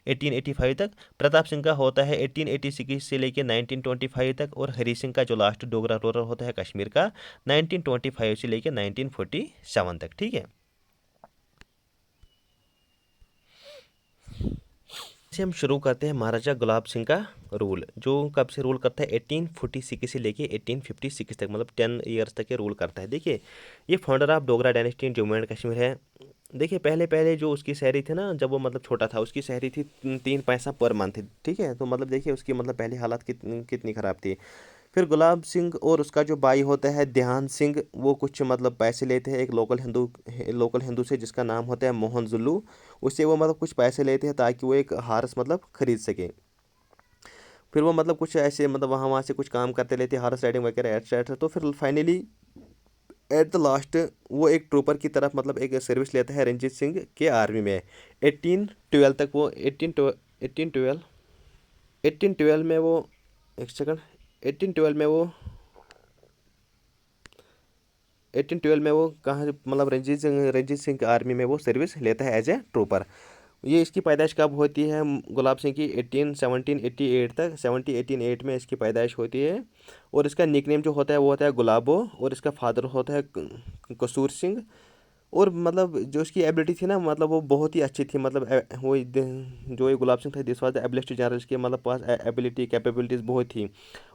1885 तक, प्रताप सिंह का होता है 1886 से लेके 1925 तक, और हरी सिंह का जो लास्ट डोगरा रूलर होता है कश्मीर का 1925 से लेके 1947 तक। ठीक है, से हम शुरू करते हैं महाराजा गुलाब सिंह का रूल, जो कब से रूल करता है 1846 से लेके 1856 तक, मतलब 10 ईयर्स तक ये रूल करता है। देखिए, ये founder of Dogra dynasty in Jammu and Kashmir है। देखिए, पहले पहले जो उसकी सैलरी थी ना, जब वो मतलब छोटा था, उसकी सैलरी थी 3 पैसा पर मंथ। ठीक है, तो मतलब देखिए उसकी मतलब पहली हालात कितनी ख़राब थी। फिर गुलाब सिंह और उसका जो भाई होता है ध्यान सिंह, वो कुछ मतलब पैसे लेते हैं एक लोकल हिंदू से जिसका नाम होता है मोहन जुल्लू। उससे वो मतलब कुछ पैसे लेते हैं ताकि वो एक हार्स मतलब खरीद सके। फिर वो मतलब कुछ ऐसे मतलब वहाँ वहाँ से कुछ काम करते लेते, हार्स राइडिंग वगैरह एटसेट्रा। तो फिर फाइनली एट द लास्ट वो एक ट्रूपर की तरफ मतलब एक सर्विस लेता है रंजीत सिंह के आर्मी में। 1812 तक वो 1812 में वो, एक सेकंड, 1812 में वो 1812 में वो कहाँ मतलब रंजीत सिंह की आर्मी में वो सर्विस लेता है एज ए ट्रूपर। ये इसकी पैदाइश कब होती है गुलाब सिंह की? 1788 तक, 1788 में इसकी पैदाइश होती है। और इसका निकनेम जो होता है वो होता है गुलाबो, और इसका फादर होता है कसूर सिंह। और मतलब जो इसकी एबिलिटी थी ना, मतलब वो बहुत ही अच्छी थी। मतलब जो ये गुलाब सिंह था, this was the ablest general, इसके मतलब पास एबिलिटी कैपेबिलिटीज़ बहुत थी।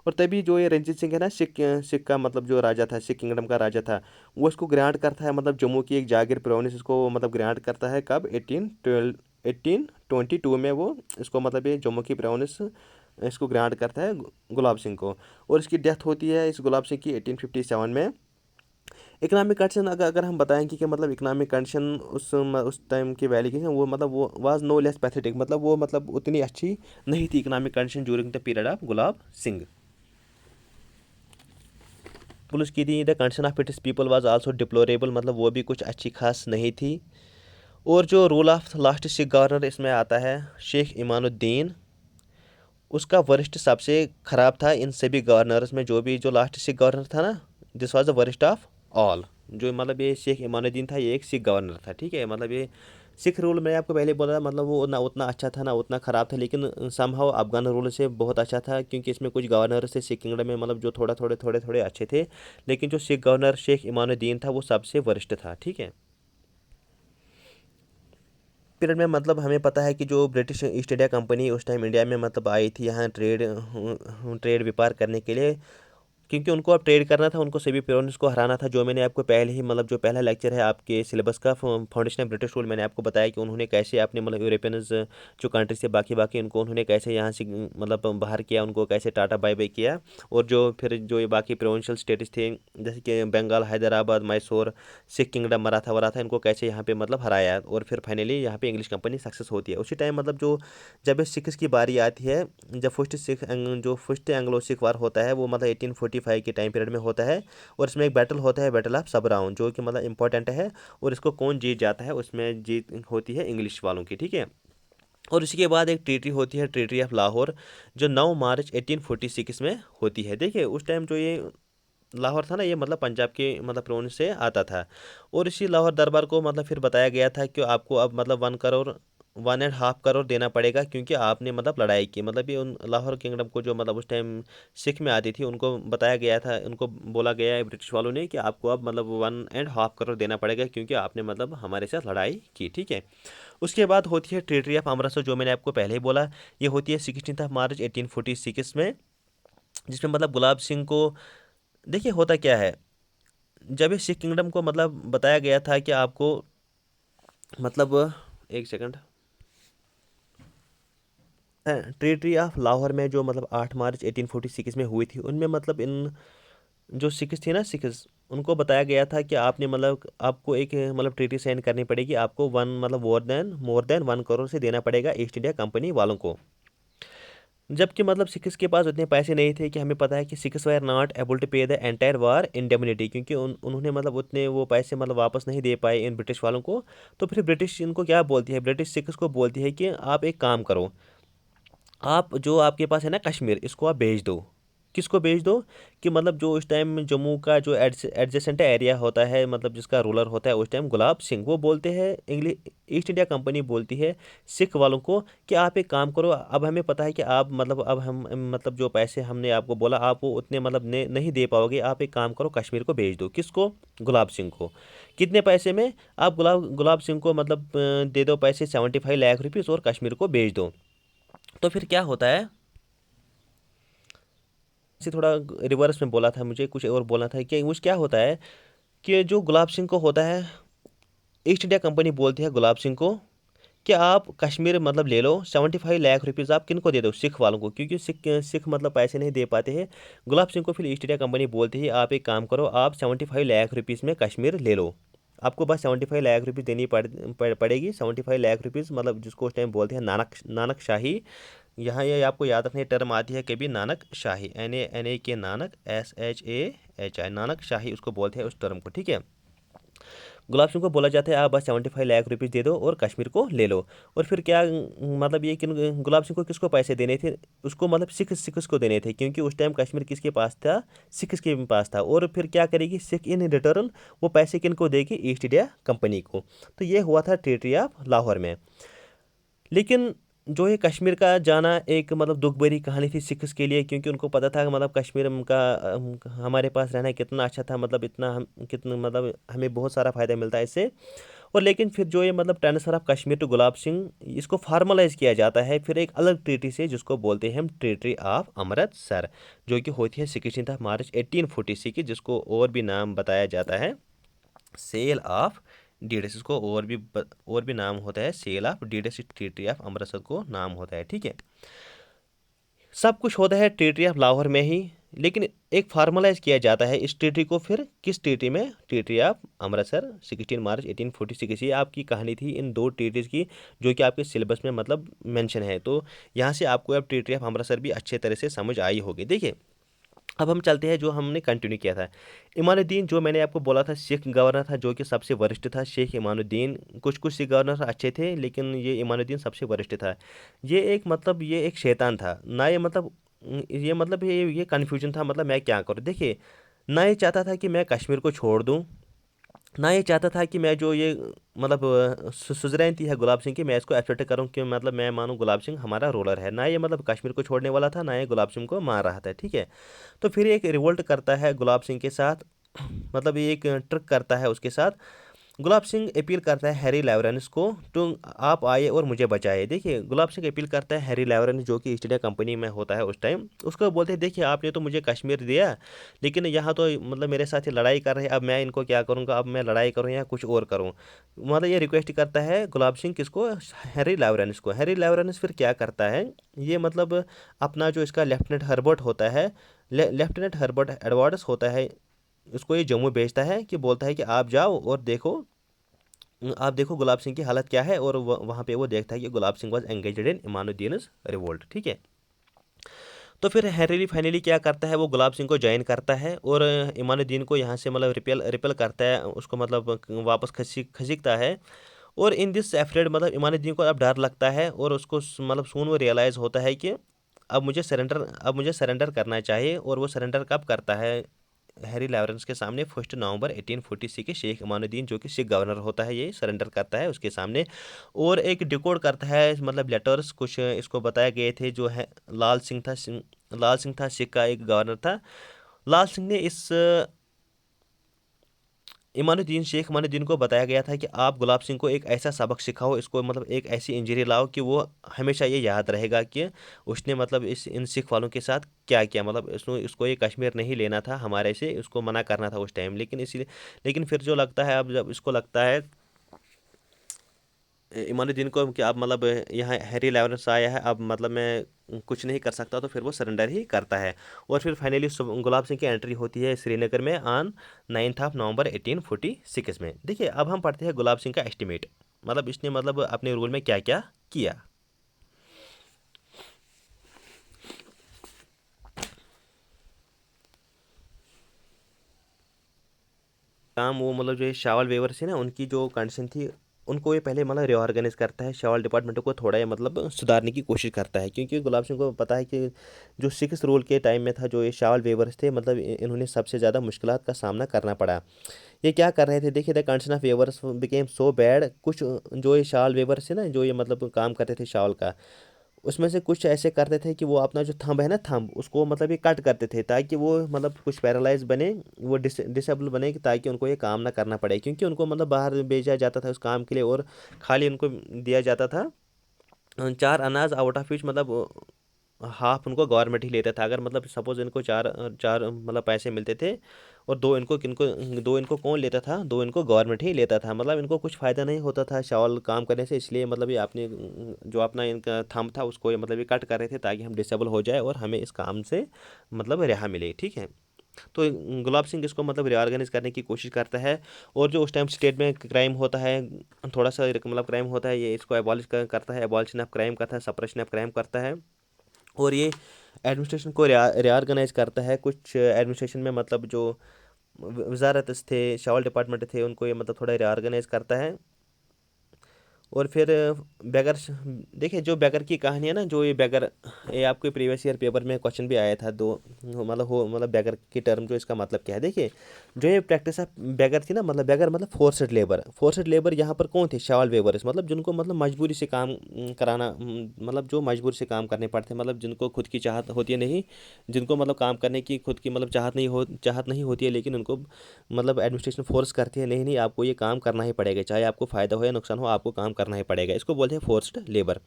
और तभी जो ये रंजीत सिंह है ना, सिख का मतलब जो राजा था, सिख किंगडम का राजा था, वो इसको ग्रांट करता है, मतलब जम्मू की एक जागीर प्रोविंस इसको मतलब ग्रांट करता है। कब? 1822 में वो इसको मतलब ये जम्मू की प्रोविंस इसको ग्रांट करता है गुलाब सिंह को। और इसकी डेथ होती है इस गुलाब सिंह की 1857 में। इकोनॉमिक कंडीशन अगर अगर हम बताएंगे कि मतलब इकोनॉमिक कंडीशन उस टाइम की वैली की, वो मतलब वो वाज नो लेस पैथेटिक, मतलब वो मतलब उतनी अच्छी नहीं थी economic condition during the period of Gulab Singh. Police की थी the condition of its people was also deplorable, मतलब वो भी कुछ अच्छी खास नहीं थी। और जो rule of last Sikh governor इसमें आता है शेख इमानुद्दीन, उसका वरिष्ठ सबसे खराब था इन सभी गवर्नर्स में। जो लास्ट सिख गवर्नर था ना, दिस वाज द वरिष्ठ ऑफ ऑल। जो मतलब ये शेख इमानुद्दीन था, ये एक सिख गवर्नर था। ठीक है, मतलब ये सिख रूल मैंने आपको पहले बोला, मतलब वो ना उतना अच्छा था ना उतना ख़राब था, लेकिन समहाउ अफगान रूल से बहुत अच्छा था, क्योंकि इसमें कुछ गवर्नर थे सिख किंगडम में मतलब जो थोड़े थोड़े अच्छे थे। लेकिन जो सिख गवर्नर शेख इमानुद्दीन था वो सबसे वरिष्ठ था। ठीक है, पीरियड में मतलब हमें पता है कि जो ब्रिटिश ईस्ट इंडिया कंपनी उस टाइम इंडिया में मतलब आई थी यहाँ ट्रेड व्यापार करने के लिए, क्योंकि उनको अब ट्रेड करना था, उनको सभी पिरोनिस को हराना था। जो मैंने आपको पहले ही मतलब जो पहला लेक्चर है आपके सिलेबस का फाउंडेशन ऑफ ब्रिटिश रूल, मैंने आपको बताया कि उन्होंने कैसे अपने मतलब यूरोपियंस जो कंट्रीज थे बाकी बाकी उनको उन्होंने कैसे यहाँ से मतलब बाहर किया, उनको कैसे टाटा बाय बाय किया। और जो फिर जो ये बाकी प्रोविंशियल स्टेट्स थे जैसे कि बंगाल, हैदराबाद, मैसूर, सिख किंगडम, मराठा वराठा, इनको कैसे यहाँ पे मतलब हराया। और फिर फाइनली यहाँ पे इंग्लिश कंपनी सक्सेस होती है। उसी टाइम मतलब जो जब सिक्स की बारी आती है, जब फर्स्ट एंग्लो सिख वार होता है वो मतलब 1845 के टाइम पीरियड में होता है। और इसमें एक बैटल होता है, बैटल ऑफ सबराउन, जो कि मतलब इंपॉर्टेंट है। और इसको कौन जीत जाता है, उसमें जीत होती है इंग्लिश वालों की। ठीक है, और इसी के बाद एक ट्रीटी होती है, ट्रीटी ऑफ लाहौर, जो 9 मार्च 1846 में होती है। देखिए, उस टाइम जो ये लाहौर था ना, ये मतलब पंजाब के मतलब प्रोविंस से आता था। और इसी लाहौर दरबार को मतलब फिर बताया गया था कि आपको अब मतलब 1 करोड़ 1.5 करोड़ देना पड़ेगा, क्योंकि आपने मतलब लड़ाई की। मतलब ये उन लाहौर किंगडम को जो मतलब उस टाइम सिख में आती थी, उनको बताया गया था, उनको बोला गया है ब्रिटिश वालों ने कि आपको अब मतलब 1.5 करोड़ देना पड़ेगा, क्योंकि आपने मतलब हमारे साथ लड़ाई की। ठीक है, उसके बाद होती है ट्रीटी ऑफ अमृतसर, जो मैंने आपको पहले ही बोला। ये होती है 16 मार्च 1846 में, जिसमें मतलब गुलाब सिंह को, देखिए होता क्या है, जब ये सिख किंगडम को मतलब बताया गया था कि आपको मतलब, एक सेकंड, ट्रीटी ऑफ लाहौर में जो मतलब 8 मार्च 1846 में हुई थी, उनमें मतलब इन जो सिक्स थी ना, सिक्स, उनको बताया गया था कि आपने मतलब आपको एक मतलब ट्रीटी साइन करनी पड़ेगी, आपको वन मतलब मोर देन 1 करोड़ से देना पड़ेगा ईस्ट इंडिया कंपनी वालों को। जबकि मतलब सिक्स के पास उतने पैसे नहीं थे, कि हमें पता है कि Sikhs were not able to pay the entire war indemnity, क्योंकि उन्होंने मतलब उतने वो पैसे मतलब वापस नहीं दे पाए इन ब्रिटिश वालों को। तो फिर ब्रिटिश इनको क्या बोलती है, ब्रिटिश सिक्स को बोलती है कि आप एक काम करो, आप जो आपके पास है ना कश्मीर, इसको आप भेज दो। किसको भेज दो कि मतलब जो उस टाइम जम्मू का जो एडजेसेंट एरिया होता है, मतलब जिसका रूलर होता है उस टाइम गुलाब सिंह, वो बोलते हैं इंग्लिश, ईस्ट इंडिया कंपनी बोलती है सिख वालों को कि आप एक काम करो, अब हमें पता है कि आप मतलब अब हम मतलब जो पैसे हमने आपको बोला आप वो उतने मतलब नहीं दे पाओगे, आप एक काम करो कश्मीर को भेज दो। किसको? गुलाब सिंह को। कितने पैसे में? आप गुलाब सिंह को मतलब दे दो पैसे 75 लाख रुपीज़ और कश्मीर को भेज दो। तो फिर क्या होता है, इसे थोड़ा रिवर्स में बोला था, मुझे कुछ और बोलना था कि मुझे क्या होता है कि जो गुलाब सिंह को होता है, ईस्ट इंडिया कंपनी बोलती है गुलाब सिंह को कि आप कश्मीर मतलब ले लो, 75 लाख रुपीज़ आप किन को दे दो? सिख वालों को, क्योंकि सिख सिख मतलब पैसे नहीं दे पाते हैं। गुलाब सिंह को फिर ईस्ट इंडिया कंपनी बोलती है आप एक काम करो, आप 75 लाख रुपीज़ में कश्मीर ले लो, आपको बस 75 लाख रुपीज़ देनी पड़ेगी। 75 लाख रुपीज़ मतलब जिसको उस टाइम बोलते हैं नानक शाही। यहाँ ये आपको याद रखने टर्म आती है कभी नानक शाही, NA के नानक, SHAHI, नानक शाही उसको बोलते हैं उस टर्म को, ठीक है। गुलाब सिंह को बोला जाता है आप बस 75 लाख रुपीज़ दे दो और कश्मीर को ले लो। और फिर क्या मतलब ये कि गुलाब सिंह को किसको पैसे देने थे? उसको मतलब सिख को देने थे, क्योंकि उस टाइम कश्मीर किसके पास था? सिख के पास था। और फिर क्या करेगी सिख इन रिटर्न? वो पैसे किन को देगी? ईस्ट इंडिया कंपनी को। तो ये हुआ था ट्रीटी ऑफ लाहौर में। लेकिन जो ये कश्मीर का जाना एक मतलब दुख भरी कहानी थी सिख्स के लिए, क्योंकि उनको पता था कि मतलब कश्मीर का हमारे पास रहना कितना अच्छा था, मतलब इतना हम कितना मतलब हमें बहुत सारा फ़ायदा मिलता है इससे। और लेकिन फिर जो ये मतलब transfer of Kashmir to Gulab Singh, इसको फार्मलाइज़ किया जाता है फिर एक अलग ट्रीटी से, जिसको बोलते हैं हम ट्रीटी ऑफ अमृतसर, जो कि होती है 16 मार्च 1846 की, जिसको और भी नाम बताया जाता है सेल ऑफ डीडस। इसको और भी नाम होता है sale of deeds, treaty of Amritsar को नाम होता है, ठीक है। सब कुछ होता है ट्रीटी ऑफ लाहौर में ही, लेकिन एक फार्मलाइज किया जाता है इस ट्रीटी को फिर किस ट्रीटी में? ट्रीटी ऑफ अमृतसर 16 मार्च 1846। ये आपकी कहानी थी इन दो ट्रीटीज़ की, जो कि आपके सिलेबस में मतलब मेंशन है। तो यहाँ से आपको अब ट्रीटी ऑफ अमृतसर भी अच्छे तरह से समझ आई होगी। देखिए अब हम चलते हैं जो हमने कंटिन्यू किया था। इमानुद्दीन, जो मैंने आपको बोला था सिख गवर्नर था जो कि सबसे वरिष्ठ था, शेख इमानुद्दीन। कुछ कुछ सिख गवर्नर अच्छे थे, लेकिन ये इमानुद्दीन सबसे वरिष्ठ था। ये एक मतलब ये एक शैतान था ना, ये मतलब ये मतलब ये कन्फ्यूजन था, मतलब मैं क्या करूँ। देखिए ना ये चाहता था कि मैं कश्मीर को छोड़ दूँ, ना ये चाहता था कि मैं जो ये मतलब सुजरैनती है गुलाब सिंह की, मैं इसको एक्सेप्ट करूं कि मतलब मैं मानूं गुलाब सिंह हमारा रूलर है। ना ये मतलब कश्मीर को छोड़ने वाला था, ना ये गुलाब सिंह को मार रहा था, ठीक है। तो फिर एक रिवोल्ट करता है गुलाब सिंह के साथ, मतलब ये एक ट्रिक करता है उसके साथ। गुलाब सिंह अपील करता है हैरी लॉरेंस को, तो आप आए और मुझे बचाए। देखिए गुलाब सिंह अपील करता है हैरी लॉरेंस, जो कि ईस्ट इंडिया कंपनी में होता है उस टाइम। उसको बोलते हैं देखिए आपने तो मुझे कश्मीर दिया, लेकिन यहाँ तो मतलब मेरे साथ ये लड़ाई कर रहे हैं, अब मैं इनको क्या करूँगा? अब मैं लड़ाई करूँ या कुछ और करूँ? मतलब ये रिक्वेस्ट करता है गुलाब सिंह किसको? हैरी लॉरेंस को। हैरी लॉरेंस फिर क्या करता है, ये मतलब अपना जो इसका लेफ्टिनेंट हर्बर्ट होता है, लेफ्टिनेंट हर्बर्ट एडवर्ड्स होता है, उसको ये जम्मू भेजता है कि बोलता है कि आप जाओ और देखो, आप देखो गुलाब सिंह की हालत क्या है। और वहाँ पे वो देखता है कि Gulab Singh was एंगेजड in इमानुद्दीन revolt, ठीक है। तो फिर हैरी फाइनली क्या करता है, वो गुलाब सिंह को ज्वाइन करता है और इमानुद्दीन को यहाँ से मतलब रिपेल करता है, उसको मतलब वापस खसीकता है। और इन दिस एफरेड मतलब इमानुद्दीन को अब डर लगता है, और उसको मतलब सून वो रियलाइज़ होता है कि अब मुझे सरेंडर करना चाहिए। और वो सरेंडर कब करता है हैरी लॉरेंस के सामने? 1 नवंबर 1846 के शेख इमानुद्दीन, जो कि सिख गवर्नर होता है, ये सरेंडर करता है उसके सामने। और एक डिकोड करता है मतलब लेटर्स कुछ इसको बताए गए थे, जो है लाल सिंह था, सिख का एक गवर्नर था। लाल सिंह ने इस शेख इमानुद्दीन को बताया गया था कि आप गुलाब सिंह को एक ऐसा सबक सिखाओ, इसको मतलब एक ऐसी इंजरी लाओ कि वो हमेशा ये याद रहेगा कि उसने मतलब इस इन सिख वालों के साथ क्या किया, मतलब इसको ये कश्मीर नहीं लेना था हमारे से, उसको मना करना था उस टाइम। लेकिन फिर जो लगता है, अब जब इसको लगता है इमानुद्दीन को कि अब मतलब यहाँ हैरी लॉरेंस आया है, अब मतलब मैं कुछ नहीं कर सकता, तो फिर वो सरेंडर ही करता है। और फिर फाइनली गुलाब सिंह की एंट्री होती है श्रीनगर में ऑन 9 नवंबर 1846 में। देखिए अब हम पढ़ते हैं गुलाब सिंह का एस्टिमेट, मतलब इसने मतलब अपने रूल में क्या क्या किया। काम वो मतलब जो शावल वेवर से ना, उनकी जो कंडीशन थी उनको ये पहले मतलब रिऑर्गेनाइज करता है, शॉल डिपार्टमेंट को थोड़ा ये मतलब सुधारने की कोशिश करता है, क्योंकि गुलाब सिंह को पता है कि जो सिक्स रूल के टाइम में था, जो ये शॉल वेवर्स थे, मतलब इन्होंने सबसे ज़्यादा मुश्किलात का सामना करना पड़ा। ये क्या कर रहे थे, देखिए, the condition of weavers became so bad. कुछ जो ये शॉल वेवर्स है ना, जो ये मतलब काम करते थे शॉल का, उसमें से कुछ ऐसे करते थे कि वो अपना जो थंब है ना, थंब, उसको मतलब ये कट करते थे ताकि वो मतलब कुछ पैरालाइज बने, वो डिसेबल बने, कि ताकि उनको ये काम ना करना पड़े, क्योंकि उनको मतलब बाहर भेजा जाता था उस काम के लिए, और खाली उनको दिया जाता था 4 अनाज, आउट ऑफ विच मतलब हाफ उनको गवर्नमेंट ही लेता था। अगर मतलब सपोज इनको चार चार मतलब पैसे मिलते थे, और दो इनको किनको, दो इनको कौन लेता था, दो इनको गवर्नमेंट ही लेता था, मतलब इनको कुछ फ़ायदा नहीं होता था शॉल काम करने से। इसलिए मतलब ये अपने जो अपना इनका थंब था उसको ये मतलब ये कट कर रहे थे ताकि हम डिसेबल हो जाए और हमें इस काम से मतलब रिहा मिले, ठीक है। तो गुलाब सिंह इसको मतलब रिऑर्गेनाइज करने की कोशिश करता है, और जो उस टाइम स्टेट में क्राइम होता है, थोड़ा सा मतलब क्राइम होता है, ये इसको एबॉलिश करता है, एबॉलिशन ऑफ क्राइम करता है, सप्रेशन ऑफ क्राइम करता है, और ये एडमिनिस्ट्रेशन को रिऑर्गेनाइज करता है। कुछ एडमिनिस्ट्रेशन में मतलब जो वजारत थे, शॉल डिपार्टमेंट थे, उनको ये मतलब थोड़ा रिऑर्गेनाइज करता है। और फिर बैगर, देखिए जो बैगर की कहानी है ना, जो ये बैगर, ये आपके प्रीवियस ईयर पेपर में क्वेश्चन भी आया था, दो मतलब हो मतलब बैगर की टर्म जो इसका मतलब क्या है। देखिए, जो ये प्रैक्टिस ऑफ बैगर थी ना, मतलब बैगर मतलब फोर्सड लेबर, फोर्सड लेबर यहाँ पर कौन थे, शॉल वेवर्स, मतलब जिनको मतलब मजबूरी से काम कराना, मतलब जो मजबूरी से काम करने पड़ते, मतलब जिनको खुद की चाहत होती है नहीं, जिनको मतलब काम करने की खुद की मतलब चाहत नहीं होती है, लेकिन उनको मतलब एडमिनिस्ट्रेशन फोर्स करती है, नहीं नहीं आपको ये काम करना ही पड़ेगा, चाहे आपको फ़ायदा हो या नुकसान हो, आपको काम करना ही पड़ेगा। इसको बोलते हैं फोर्स्ड लेबर।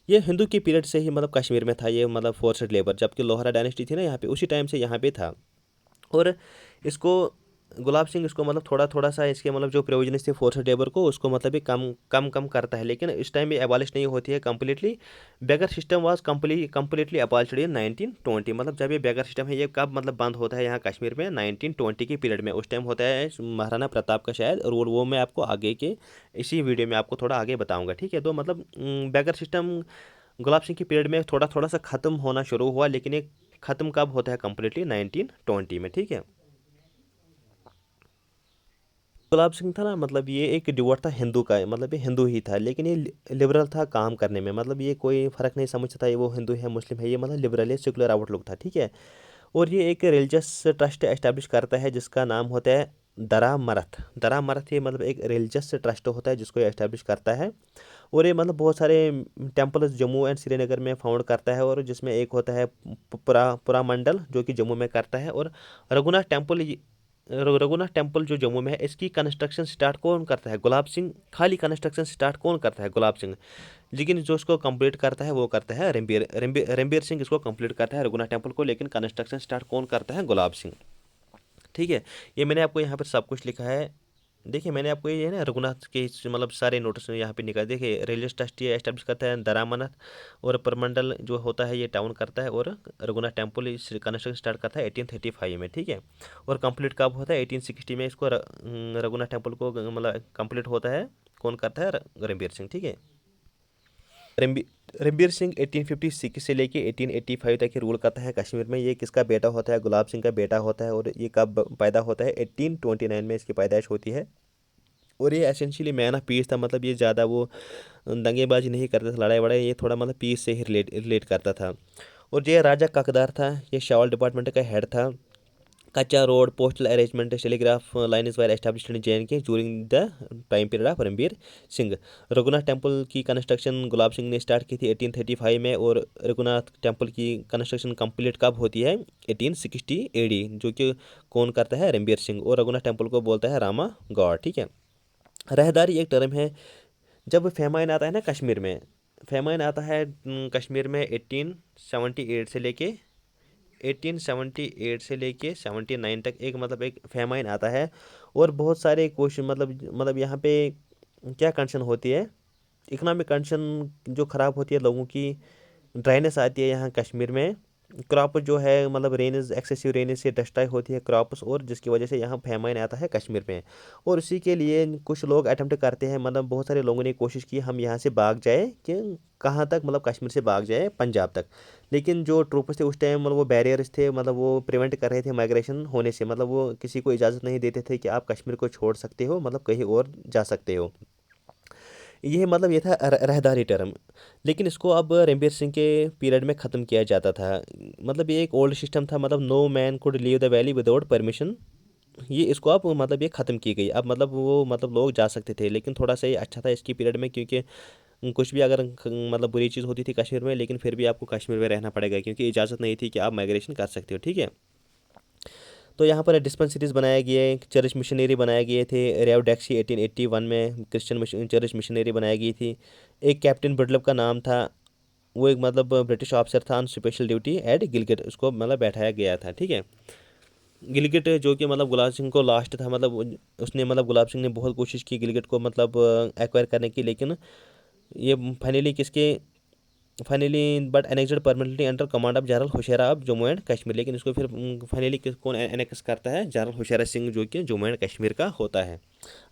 ये हिंदू की पीरियड से ही मतलब कश्मीर में था ये मतलब फोर्स्ड लेबर, जबकि लोहरा डायनेस्टी थी ना यहाँ पे, उसी टाइम से यहाँ पे था। और इसको गुलाब सिंह इसको मतलब थोड़ा थोड़ा सा इसके मतलब जो प्रोविजन थे फोर्स्ड लेबर को, उसको मतलब ये कम कम कम करता है, लेकिन इस टाइम भी एबॉलिश नहीं होती है completely. Begar system was completely abolished in 1920। मतलब जब ये बेगर सिस्टम है, ये कब मतलब बंद होता है यहाँ कश्मीर में, 1920 के पीरियड में। उस टाइम होता है महाराणा प्रताप का शायद रूल, वो मैं आपको आगे के इसी वीडियो में आपको थोड़ा आगे बताऊँगा, ठीक है। तो मतलब बेगर सिस्टम गुलाब सिंह की पीरियड में थोड़ा थोड़ा सा ख़त्म होना शुरू हुआ, लेकिन ये ख़त्म कब होता है कम्प्लीटली, 1920 में, ठीक है। गुलाब सिंह था ना, मतलब ये एक डिवोट था हिंदू का, मतलब ये हिंदू ही था, लेकिन ये लिबरल था काम करने में, मतलब ये कोई फ़र्क नहीं समझता था ये वो हिंदू है मुस्लिम है, ये मतलब लिबरल है, सेकुलर आउटलुक था, ठीक है। और ये एक रिलीजियस ट्रस्ट एस्टैब्लिश करता है जिसका नाम होता है दरा मरथ। दरा मरथ ये मतलब एक रिलीजियस ट्रस्ट होता है जिसको ये एस्टैब्लिश करता है। और ये मतलब बहुत सारे टेम्पल्स जम्मू एंड श्रीनगर में फाउंड करता है, और जिसमें एक होता है पुरा मंडल जो कि जम्मू में करता है, और रघुनाथ टेम्पल, रघुनाथ टेम्पल जो जम्मू में है, इसकी कंस्ट्रक्शन स्टार्ट कौन करता है, गुलाब सिंह। खाली कंस्ट्रक्शन स्टार्ट कौन करता है, गुलाब सिंह। लेकिन जो इसको कंप्लीट करता है वो करता है रणबीर सिंह इसको कंप्लीट करता है रघुनाथ टेम्पल को, लेकिन कंस्ट्रक्शन स्टार्ट कौन करता है, गुलाब सिंह, ठीक है। ये मैंने आपको यहाँ पर सब कुछ लिखा है। देखिए मैंने आपको ये है ना रघुनाथ के मतलब सारे नोटिस यहाँ पे निकाल, देखिए रिलीजियस ट्रस्ट ये एस्टेब्लिश करता है दरामनाथ, और परमंडल जो होता है ये टाउन करता है, और रघुनाथ टेम्पल इस कंस्ट्रक्शन स्टार्ट करता है 1835 में, ठीक है। और कंप्लीट कब होता है, 1860 में इसको रघुनाथ टेम्पल को मतलब कंप्लीट होता है, कौन करता है, रणबीर सिंह, ठीक है। रणबीर सिंह 1856 से लेके 1885 तक ही रूल करता है कश्मीर में। ये किसका बेटा होता है, गुलाब सिंह का बेटा होता है, और ये कब पैदा होता है, 1829 में इसकी पैदाइश होती है। और ये एसेंशियली मैन ऑफ पीस था, मतलब ये ज़्यादा वो दंगेबाजी नहीं करता था, लड़ाई वड़ाई, ये थोड़ा मतलब पीस से ही रिलेट करता था। और ये राजा ककदार था, ये शावल डिपार्टमेंट का हेड था। कच्चा road, postal arrangement, telegraph lines were established in JNK during the time period of Ranbir Singh. Raghunath temple की कंस्ट्रक्शन गुलाब सिंह ने स्टार्ट की थी 1835 में, और रघुनाथ टेम्पल की कंस्ट्रक्शन कंप्लीट कब होती है, 1860 AD, जो कि कौन करता है, रणबीर सिंह। और रघुनाथ टेम्पल को बोलता है रामा गॉड, ठीक है। रहदारी एक टर्म है। जब फेमाइन आता है ना कश्मीर में, फेमाइन आता है कश्मीर में 1878 से लेके 79 तक, एक मतलब एक फेमाइन आता है। और बहुत सारे क्वेश्चन मतलब यहाँ पे क्या कंडीशन होती है, इकोनॉमिक कंडीशन जो ख़राब होती है लोगों की, ड्राइनेस आती है यहाँ कश्मीर में, क्रॉप जो है मतलब रेनेज, एक्सेसिव रेनेज से डिस्ट्रॉय होती है क्रॉप्स, और जिसकी वजह से यहाँ फेमाइन आता है कश्मीर में। और उसी के लिए कुछ लोग अटेम्प्ट करते हैं, मतलब बहुत सारे लोगों ने कोशिश की हम यहाँ से भाग जाए, कि कहाँ तक, मतलब कश्मीर से भाग जाए पंजाब तक। लेकिन जो ट्रूप्स थे उस टाइम, मतलब वो बैरियर्स थे, मतलब वो प्रिवेंट कर रहे थे माइग्रेशन होने से, मतलब वो किसी को इजाज़त नहीं देते थे कि आप कश्मीर को छोड़ सकते हो, मतलब कहीं और जा सकते हो। ये मतलब ये था रहदारी टर्म, लेकिन इसको अब रणबीर सिंह के पीरियड में ख़त्म किया जाता था। मतलब ये एक ओल्ड सिस्टम था, मतलब no man could leave the valley without permission. ये इसको अब मतलब ये ख़त्म की गई। अब मतलब वो मतलब लोग जा सकते थे, लेकिन थोड़ा सा ये अच्छा था इसकी पीरियड में, क्योंकि कुछ भी अगर मतलब बुरी चीज़ होती थी कश्मीर में, लेकिन फिर भी आपको कश्मीर में रहना पड़ेगा, क्योंकि इजाज़त नहीं थी कि आप माइग्रेशन कर सकते हो, ठीक है। तो यहाँ पर डिस्पेंसरीज बनाए गए, चर्च मिशनरी बनाए गए थे। रेवडेक्सी 1881 में क्रिश्चियन चर्च मिशनरी बनाई गई थी। एक कैप्टन ब्रिडलप का नाम था, वो एक मतलब ब्रिटिश ऑफिसर था on special duty at Gilgit, उसको मतलब बैठाया गया था, ठीक है। गिलगिट जो कि मतलब गुलाब सिंह को लास्ट था, मतलब उसने मतलब गुलाब सिंह ने बहुत कोशिश की गिलगिट को मतलब एक्वायर करने की, लेकिन ये फाइनली किसके finally but annexed permanently under command of general Hoshiara of Jammu and Kashmir. लेकिन इसको फिर फाइनली कौन एनेक्स करता है, जनरल होशियारा सिंह, जो कि जम्मू एंड कश्मीर का होता है।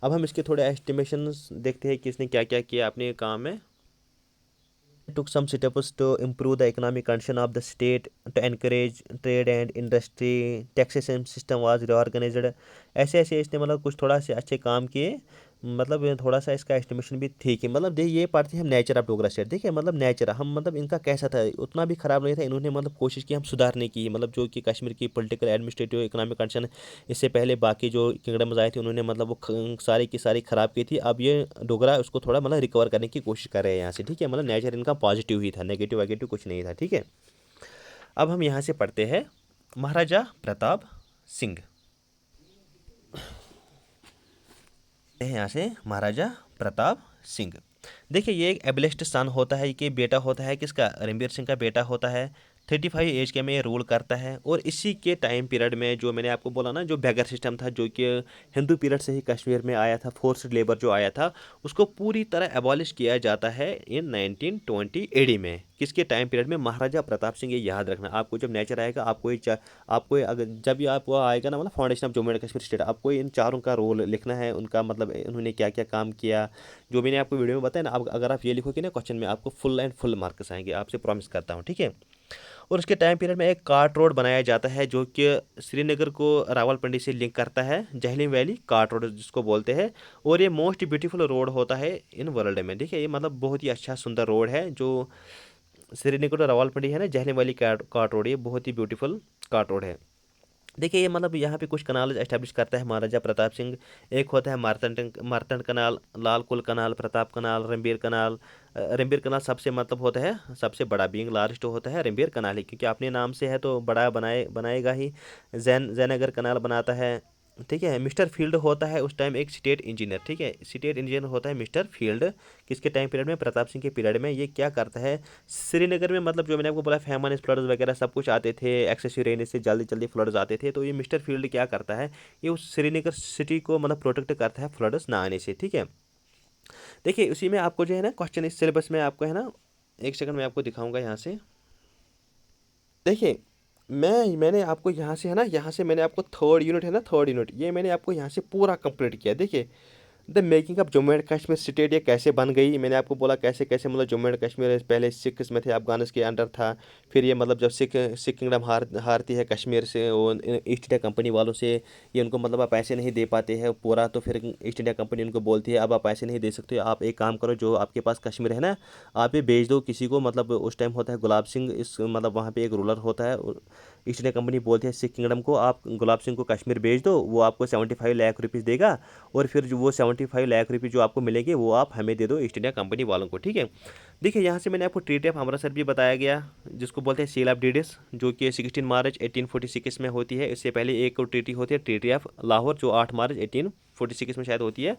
अब हम इसके थोड़े एस्टिमेशन देखते हैं कि इसने क्या क्या किया अपने काम में। took some steps to improve the economic condition of the state, to encourage trade and industry, taxation system was reorganized। ऐसे ऐसे इसने मतलब कुछ थोड़ा से अच्छे काम किए, मतलब ये थोड़ा सा इसका एस्टिमेशन भी ठीक है। मतलब देखिए ये पढ़ते हैं हम नेचर ऑफ डोगरा स्टेट, देखिए मतलब नेचर हम मतलब इनका कैसा था, उतना भी ख़राब नहीं था। इन्होंने मतलब कोशिश की हम सुधारने की, मतलब जो कि कश्मीर की पॉलिटिकल एडमिनिस्ट्रेटिव इकोनॉमिक कंडीशन इससे पहले बाकी जो किंगडम्स आए थे उन्होंने मतलब वो सारी की सारी ख़राब की थी। अब ये डोगरा उसको थोड़ा मतलब रिकवर करने की कोशिश कर रहे हैं यहाँ से, ठीक है। मतलब नेचर इनका पॉजिटिव ही था, नेगेटिव वेगेटिव कुछ नहीं था, ठीक है। अब हम यहाँ से पढ़ते हैं महाराजा प्रताप सिंह है। यहाँ से महाराजा प्रताप सिंह, देखिए ये एक एबलिस्ट सन होता है, कि बेटा होता है किसका, रणबीर सिंह का बेटा होता है। 35 एज के में ये रूल करता है। और इसी के टाइम पीरियड में जो मैंने आपको बोला ना, जो बैगर सिस्टम था, जो कि हिंदू पीरियड से ही कश्मीर में आया था, फोर्स्ड लेबर जो आया था, उसको पूरी तरह एबॉलिश किया जाता है इन 1920 एडी में। किसके टाइम पीरियड में, महाराजा प्रताप सिंह। ये याद रखना, आपको जब नेचर आएगा आपको अगर जब भी आपको आएगा ना, मतलब foundation of Jammu and Kashmir state, आपको इन चारों का रोल लिखना है, उनका मतलब उन्होंने क्या क्या काम किया, जो मैंने आपको वीडियो में बताया ना। अब अगर आप ये लिखोगे ना क्वेश्चन में, आपको फुल एंड फुल मार्क्स आएंगे, आपसे प्रॉमिस करता हूँ, ठीक है। और उसके टाइम पीरियड में एक कार्ट रोड बनाया जाता है, जो कि श्रीनगर को रावलपिंडी से लिंक करता है, जहलीम वैली कार्ट रोड जिसको बोलते हैं। और ये मोस्ट ब्यूटीफुल रोड होता है इन वर्ल्ड में, देखिए ये मतलब बहुत ही अच्छा सुंदर रोड है, जो श्रीनगर और रावलपिंडी है ना, जहलीम वैली कार्ट रोड, ये बहुत ही ब्यूटीफुल कार्ट रोड है। देखिए ये मतलब यहाँ पे कुछ कनाल एस्टेब्लिश करता है महाराजा प्रताप सिंह। एक होता है मार्तंड कनाल, लाल कुल कनाल, प्रताप कनाल, रणबीर कनाल। रणबीर कनाल सबसे मतलब होता है सबसे बड़ा, बीइंग लार्जेस्ट होता है रणबीर कनाल ही, क्योंकि अपने नाम से है तो बड़ा बनाएगा ही। जयनगर कनाल बनाता है, ठीक है। मिस्टर फील्ड होता है उस टाइम एक स्टेट इंजीनियर, ठीक है। स्टेट इंजीनियर होता है मिस्टर फील्ड, किसके टाइम पीरियड में, प्रताप सिंह के पीरियड में। ये क्या करता है, श्रीनगर में मतलब जो मैंने आपको बोला फेमस फ्लड्स वगैरह सब कुछ आते थे, एक्सेसिव रेन से जल्दी जल्दी फ्लड्स आते थे, तो ये मिस्टर फील्ड क्या करता है, ये उस श्रीनगर सिटी को मतलब प्रोटेक्ट करता है फ्लड्स ना आने से, ठीक है। देखिए उसी में आपको जो है ना क्वेश्चन इस सिलेबस में आपको है ना, एक सेकंड में आपको दिखाऊंगा यहाँ से। देखिए मैंने आपको यहाँ से है ना, यहाँ से मैंने आपको थर्ड यूनिट है ना, थर्ड यूनिट ये मैंने आपको यहाँ से पूरा कंप्लीट किया। देखिए the making of Jammu and Kashmir state ये कैसे बन गई, मैंने आपको बोला कैसे कैसे, मतलब जम्मू एंड कश्मीर पहले सिक्स में थे, अफगानिस्तान के अंडर था। फिर ये मतलब जब सिख किंगडम हारती है कश्मीर से, वो ईस्ट इंडिया कंपनी वालों से, ये उनको मतलब आप पैसे नहीं दे पाते हैं पूरा, तो फिर ईस्ट इंडिया कंपनी उनको बोलती है अब आप पैसे नहीं दे सकते, आप एक काम करो, जो आपके पास कश्मीर है ना, आप ये बेच दो किसी को। मतलब उस टाइम होता है गुलाब सिंह, इस मतलब वहाँ पे एक रूलर होता है। ईस्ट इंडिया कंपनी बोलती है सिख किंगडम को, आप गुलाब सिंह को कश्मीर बेच दो, वो आपको 75 लाख रुपीज़ देगा, और फिर जो वो 75 लाख रुपये जो आपको मिलेंगे वो आप हमें दे दो ईस्ट इंडिया कंपनी वालों को, ठीक है। देखिए यहाँ से मैंने आपको ट्रीटी ऑफ अमृतसर भी बताया गया, जिसको बोलते हैं सील ऑफ डीड्स, जो कि 16 मार्च 1846 में होती है। इससे पहले एक और ट्रीटी होती है, ट्रीटी ऑफ लाहौर, जो 8 मार्च 1846 में शायद होती है।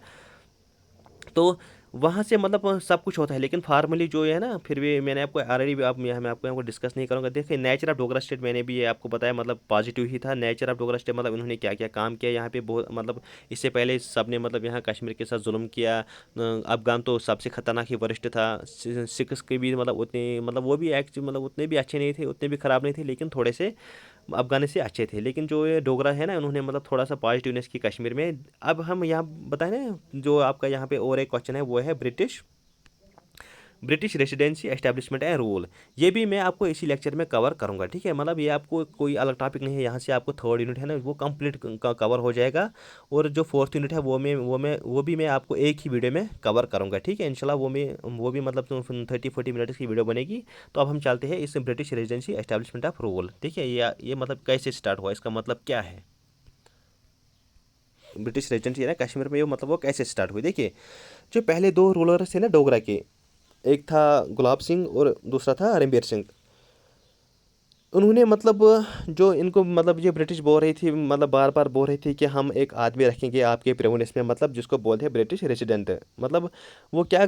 तो वहाँ से मतलब सब कुछ होता है, लेकिन फार्मली जो है ना, फिर भी मैंने आपको ऑलरेडी आप मैं आपको डिस्कस नहीं करूँगा। देखिए नेचर ऑफ डोगरा स्टेट मैंने भी ये आपको बताया, मतलब पॉजिटिव ही था नेचर ऑफ डोगरा स्टेट। मतलब इन्होंने क्या क्या काम किया यहाँ पे, बहुत मतलब इससे पहले सब ने मतलब यहाँ कश्मीर के साथ जुल्म किया। अफगान तो सबसे खतरनाक ही वरिष्ठ था, सिख्स के भी मतलब उतने मतलब वो भी एक्चुअली मतलब उतने भी अच्छे नहीं थे, उतने भी ख़राब नहीं थे, लेकिन थोड़े से अफगानी से अच्छे थे। लेकिन जो ये डोगरा है ना, उन्होंने मतलब थोड़ा सा पॉजिटिवनेस की कश्मीर में। अब हम यहाँ बताएं ना, जो आपका यहाँ पे और एक क्वेश्चन है वो है British residency establishment and rule, ये भी मैं आपको इसी लेक्चर में कवर करूँगा, ठीक है। मतलब ये आपको कोई अलग टॉपिक नहीं है, यहाँ से आपको थर्ड यूनिट है ना वो कंप्लीट कवर हो जाएगा, और जो फोर्थ यूनिट है वो भी मैं आपको एक ही वीडियो में कवर करूँगा, ठीक है इंशाल्लाह। वो भी मतलब 30-40 मिनट की वीडियो बनेगी। तो अब हम चलते हैं इस British residency establishment of rule, ठीक है। ये मतलब कैसे स्टार्ट हुआ, इसका मतलब क्या है, ब्रिटिश रेजिडेंसी है ना कश्मीर में, मतलब वो कैसे स्टार्ट हुई। देखिए, जो पहले दो रूलर्स थे ना डोगरा के, एक था गुलाब सिंह और दूसरा था रणबीर सिंह। उन्होंने मतलब जो इनको मतलब ये ब्रिटिश बोल रही थी, मतलब बार बार बोल रही थी कि हम एक आदमी रखेंगे आपके प्रेवनेस में, मतलब जिसको बोलते हैं ब्रिटिश रेसिडेंट। मतलब वो क्या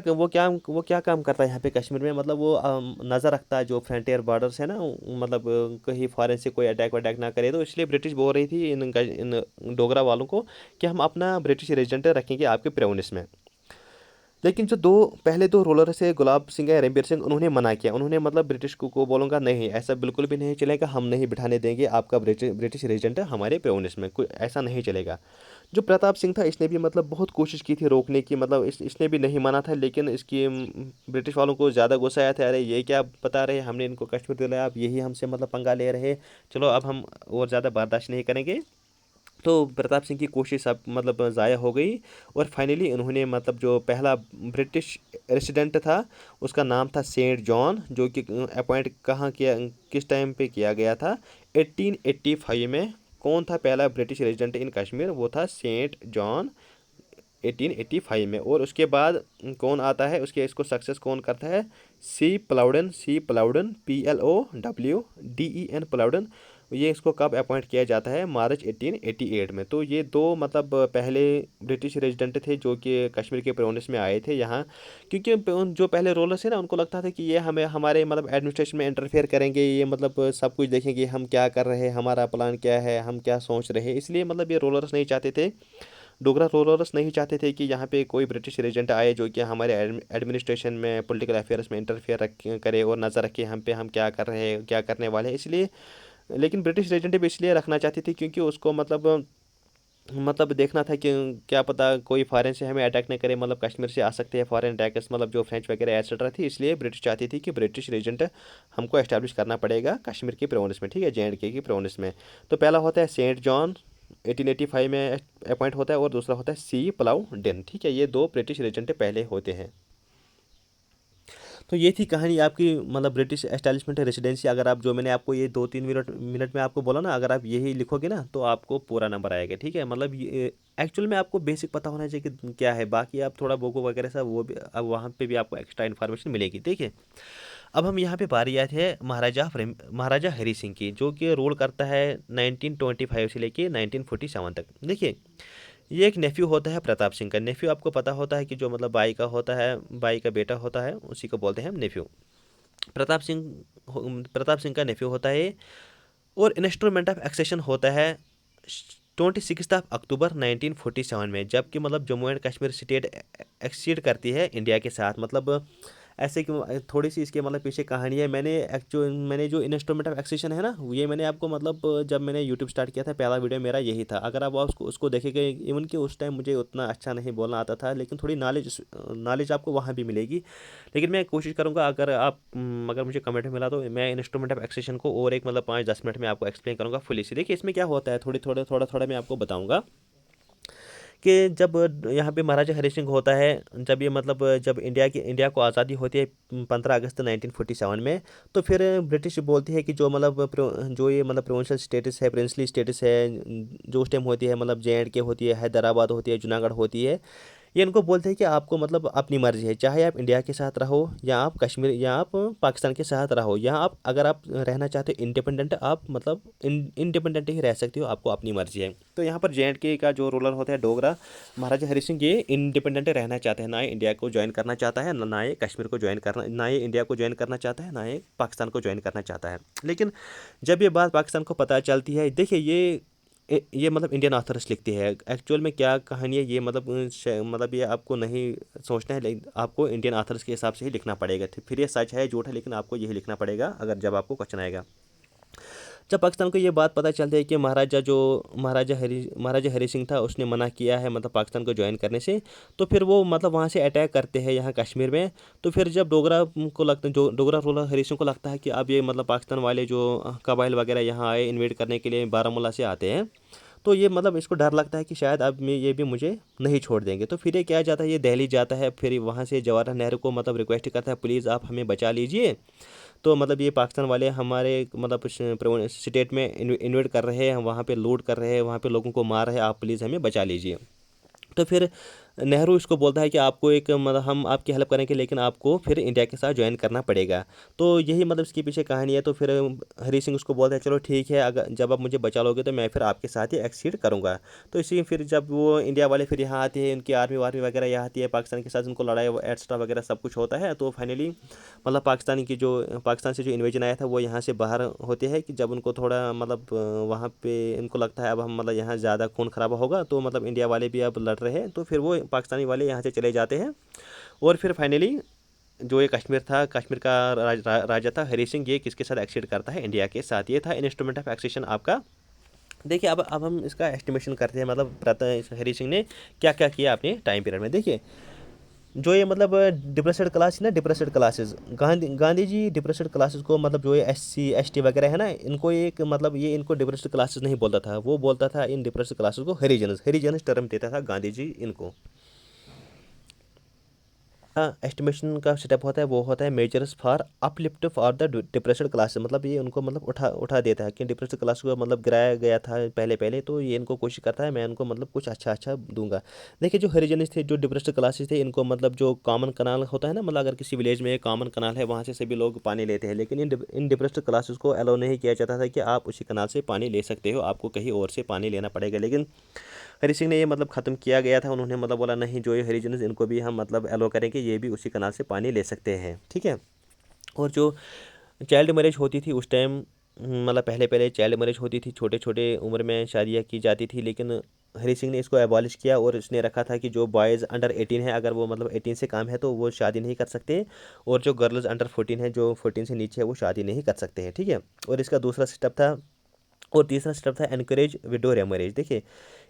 काम करता है यहाँ पे कश्मीर में, मतलब वो नज़र रखता है जो फ्रंटियर बॉर्डर्स है ना, मतलब कहीं फॉरेन से कोई अटैक वटैक ना करे। तो इसलिए ब्रिटिश बोल रही थी इन डोगरा वालों को कि हम अपना ब्रिटिश रेजिडेंट रखेंगे आपके प्रेवनेस में। लेकिन जो पहले दो रोलर से गुलाब सिंह या रणबीर सिंह, उन्होंने मना किया। उन्होंने मतलब ब्रिटिश को बोलूँगा नहीं, ऐसा बिल्कुल भी नहीं चलेगा, हम नहीं बिठाने देंगे आपका ब्रिटिश रेजिडेंट है हमारे प्रेवनेस में, कोई ऐसा नहीं चलेगा। जो प्रताप सिंह था, इसने भी मतलब बहुत कोशिश की थी रोकने की, मतलब इसने भी नहीं माना था। लेकिन इसकी ब्रिटिश वालों को ज़्यादा गुस्सा आया था, अरे ये क्या बता रहे हैं, हमने इनको कश्मीर दिलाया, अब यही हमसे मतलब पंगा ले रहे हैं, चलो अब हम और ज़्यादा बर्दाश्त नहीं करेंगे। तो प्रताप सिंह की कोशिश अब मतलब ज़ाया हो गई, और फाइनली उन्होंने मतलब जो पहला ब्रिटिश रेसिडेंट था उसका नाम था सेंट जॉन, जो कि अपॉइंट कहाँ किया, किस टाइम पे किया गया था, 1885 में। कौन था पहला ब्रिटिश रेसिडेंट इन कश्मीर, वो था सेंट जॉन 1885 में। और उसके बाद कौन आता है, इसको सक्सेस कौन करता है, सी प्लाउडन PLOWDEN प्लाउडन। ये इसको कब अपॉइंट किया जाता है, मार्च 1888 में। तो ये दो मतलब पहले ब्रिटिश रेजिडेंट थे जो कि कश्मीर के प्रोविंस में आए थे यहाँ, क्योंकि जो पहले रोलर्स है ना, उनको लगता था कि ये हमें हमारे मतलब एडमिनिस्ट्रेशन में इंटरफेयर करेंगे, ये मतलब सब कुछ देखेंगे हम क्या कर रहे हैं, हमारा प्लान क्या है, हम क्या सोच रहे हैं। इसलिए मतलब ये रोलर्स नहीं चाहते थे, डोगरा रोलर्स नहीं चाहते थे कि यहाँ पे कोई ब्रिटिश रेजेंट आए जो कि हमारे एडमिनिस्ट्रेशन में, पॉलिटिकल अफेयर्स में इंटरफेयर करे और नज़र रखे हम पे, हम क्या कर रहे हैं, क्या करने वाले हैं। इसलिए लेकिन ब्रिटिश रेजेंट भी इसलिए रखना चाहती थी क्योंकि उसको मतलब देखना था कि क्या पता कोई फॉरेन से हमें अटैक नहीं करे, मतलब कश्मीर से आ सकते हैं फॉरेन अटैकर्स, मतलब जो फ्रेंच वगैरह एक्सेट्रा थी। इसलिए ब्रिटिश चाहती थी कि ब्रिटिश रेजेंट हमको एस्टैब्लिश करना पड़ेगा कश्मीर के प्रोविंस में, ठीक है, JNK की प्रोविंस में। तो पहला होता है सेंट जॉन 1885 में अपॉइंट होता है, और दूसरा होता है सी प्लाउडन, ठीक है। ये दो ब्रिटिश रेजेंट पहले होते हैं। तो ये थी कहानी आपकी, मतलब ब्रिटिश एस्टैब्लिशमेंट रेसिडेंसी। अगर आप जो मैंने आपको ये 2-3 मिनट में आपको बोला ना, अगर आप यही लिखोगे ना तो आपको पूरा नंबर आएगा, ठीक है। मतलब ये एक्चुअल में आपको बेसिक पता होना चाहिए कि क्या है, बाकी आप थोड़ा बोको वगैरह सब वो भी, अब वहाँ पे भी आपको एक्स्ट्रा इन्फॉर्मेशन मिलेगी, ठीक है। अब हम यहाँ पे बारी आते हैं महाराजा हरी सिंह की, जो कि रूल करता है 1925 से लेके 1947 तक। देखिए, ये एक नेफ्यू होता है प्रताप सिंह का। नेफ्यू आपको पता होता है कि जो मतलब बाई का होता है, बाई का बेटा होता है, उसी को बोलते हैं हम नेफ्यू। प्रताप सिंह प्रताप सिंह का नेफ्यू होता है। और इंस्ट्रूमेंट ऑफ एक्सेशन होता है 26 अक्टूबर 1947 में, जबकि मतलब Jammu and Kashmir state exceed करती है इंडिया के साथ। मतलब ऐसे कि थोड़ी सी इसके मतलब पीछे कहानी है। मैंने जो इंस्ट्रूमेंट ऑफ एक्सेशन है ना, ये मैंने आपको मतलब जब मैंने यूट्यूब स्टार्ट किया था, पहला वीडियो मेरा यही था। अगर आप उसको देखेंगे, इवन कि उस टाइम मुझे उतना अच्छा नहीं बोलना आता था, लेकिन थोड़ी नॉलेज आपको वहाँ भी मिलेगी। लेकिन मैं कोशिश करूँगा, अगर मुझे कमेंट में मिला तो मैं इंस्ट्रूमेंट ऑफ एक्सेशन को और एक मतलब 5-10 मिनट में आपको एक्सप्लेन करूँगा फुली से। देखिए, इसमें क्या होता है, थोड़ा मैं आपको बताऊँगा कि जब यहाँ पे महाराजा हरी सिंह होता है, जब ये मतलब जब इंडिया को आज़ादी होती है 15 अगस्त 1947 में, तो फिर ब्रिटिश बोलती है कि जो मतलब जो ये मतलब प्रोविंशियल स्टेटस है, प्रिंसली स्टेटस है, जो उस टाइम होती है, मतलब JNK होती है, हैदराबाद होती है, जूनागढ़ होती है, ये इनको बोलते हैं कि आपको मतलब अपनी मर्जी है, चाहे आप इंडिया के साथ रहो या आप कश्मीर या आप पाकिस्तान के साथ रहो, यहाँ आप अगर आप रहना चाहते हो इंडिपेंडेंट, आप मतलब इंडिपेंडेंट ही रह सकते हो, आपको अपनी मर्जी है। तो यहाँ पर JNK का जो रूलर होता है डोगरा महाराजा हरी सिंह, ये इंडिपेंडेंट रहना चाहते हैं, ना ये इंडिया को ज्वाइन करना चाहता है, ना ये कश्मीर को ज्वाइन करना, ना ये इंडिया को ज्वाइन करना चाहता है, ना ये पाकिस्तान को ज्वाइन करना चाहता है। लेकिन जब ये बात पाकिस्तान को पता चलती है, देखिए ये मतलब इंडियन ऑथर्स लिखती है। एक्चुअल में क्या कहानी है ये मतलब ये आपको नहीं सोचना है, लेकिन आपको इंडियन ऑथर्स के हिसाब से ही लिखना पड़ेगा। फिर ये सच है झूठ है, लेकिन आपको यही लिखना पड़ेगा अगर जब आपको क्वेश्चन आएगा। जब पाकिस्तान को ये बात पता चलती है कि महाराजा हरी सिंह था, उसने मना किया है मतलब पाकिस्तान को ज्वाइन करने से, तो फिर वो मतलब वहाँ से अटैक करते हैं यहाँ कश्मीर में। तो फिर जब डोगरा रूलर हरी सिंह को लगता है कि अब ये मतलब पाकिस्तान वाले जो कबाइल वगैरह यहाँ आए इन्वेड करने के लिए बारामूला से आते हैं, तो ये मतलब इसको डर लगता है कि शायद अब ये भी मुझे नहीं छोड़ देंगे। तो फिर ये क्या जाता है, ये दिल्ली जाता है, फिर वहाँ से जवाहरलाल नेहरू को मतलब रिक्वेस्ट करता है प्लीज़ आप हमें बचा लीजिए। तो मतलब ये पाकिस्तान वाले हमारे मतलब स्टेट में इन्वेड कर रहे हैं, वहाँ पे लूट कर रहे हैं, वहाँ पे लोगों को मार रहे हैं, आप प्लीज़ हमें बचा लीजिए। तो फिर नेहरू इसको बोलता है कि आपको एक मतलब हम आपकी हेल्प करेंगे लेकिन आपको फिर इंडिया के साथ ज्वाइन करना पड़ेगा। तो यही मतलब इसके पीछे कहानी है। तो फिर हरी सिंह उसको बोलता है चलो ठीक है, अगर जब आप मुझे बचा लोगे तो मैं फिर आपके साथ ही एक्सीड करूँगा। तो इसी फिर जब वो इंडिया वाले फिर यहाँ आते हैं, उनकी आर्मी वार्मी वगैरह यहाँ आती है, पाकिस्तान के साथ उनको लड़ाई एक्स्ट्रा वगैरह सब कुछ होता है। तो फाइनली मतलब पाकिस्तान से जो इन्वेजन आया था वो यहाँ से बाहर होते हैं कि जब उनको थोड़ा मतलब वहाँ पे इनको लगता है अब हम मतलब यहाँ ज़्यादा खून खराबा होगा, तो मतलब इंडिया वाले भी अब लड़ रहे हैं, तो फिर वो पाकिस्तानी वाले यहाँ से चले जाते हैं। और फिर फाइनली जो ये कश्मीर था, कश्मीर का राजा था हरी सिंह, ये किसके साथ एक्सीड करता है, इंडिया के साथ। ये था इंस्ट्रूमेंट ऑफ एक्सेशन आपका। देखिए अब हम इसका एस्टिमेशन करते हैं मतलब हरी सिंह ने क्या क्या किया अपने टाइम पीरियड में। देखिए जो ये मतलब डिप्रेस्ड क्लास है ना, depressed classes, Gandhi ji depressed classes को मतलब जो ये SC ST वगैरह है ना, इनको एक मतलब ये इनको डिप्रेस्ड क्लासेस नहीं बोलता था, वो बोलता था इन डिप्रेस्ड क्लासेस को हरिजनस टर्म देता था गांधी जी इनको। एस्टिमेशन का स्टेप होता है वो होता है measures for uplift for the depressed class, मतलब ये उनको मतलब उठा देता है कि डिप्रेस्ड क्लास को मतलब गिराया गया था पहले पहले, तो ये इनको कोशिश करता है मैं इनको मतलब कुछ अच्छा अच्छा दूंगा। देखिए जो हरिजनिस थे, जो डिप्रेस्ड क्लासेस थे, इनको मतलब जो कॉमन कनाल होता है ना, मतलब अगर किसी विलेज में एक कॉमन कनाल है वहाँ से सभी लोग पानी लेते हैं, लेकिन इन डिप्रेस्ड क्लासेस को अलाउ नहीं किया जाता था कि आप उसी कनाल से पानी ले सकते हो, आपको कहीं और से पानी लेना पड़ेगा। लेकिन हरी सिंह ने ये मतलब ख़त्म किया गया था, उन्होंने मतलब बोला नहीं जो ये हरिजन इनको भी हम मतलब अलो करेंगे, ये भी उसी कनाल से पानी ले सकते हैं, ठीक है। और जो चाइल्ड मैरिज होती थी उस टाइम, मतलब पहले पहले चाइल्ड मैरिज होती थी, छोटे छोटे उम्र में शादियाँ की जाती थी, लेकिन हरी सिंह ने इसको एबॉलिश किया और इसने रखा था कि जो बॉयज़ अंडर 18 है, अगर वो मतलब 18 से कम है तो वो शादी नहीं कर सकते, और जो गर्ल्स अंडर 14 है, जो 14 से नीचे है, वो शादी नहीं कर सकते हैं, ठीक है। और इसका दूसरा स्टेप था, और तीसरा स्टेप था एनकरेज विडो रेमरेज। देखिए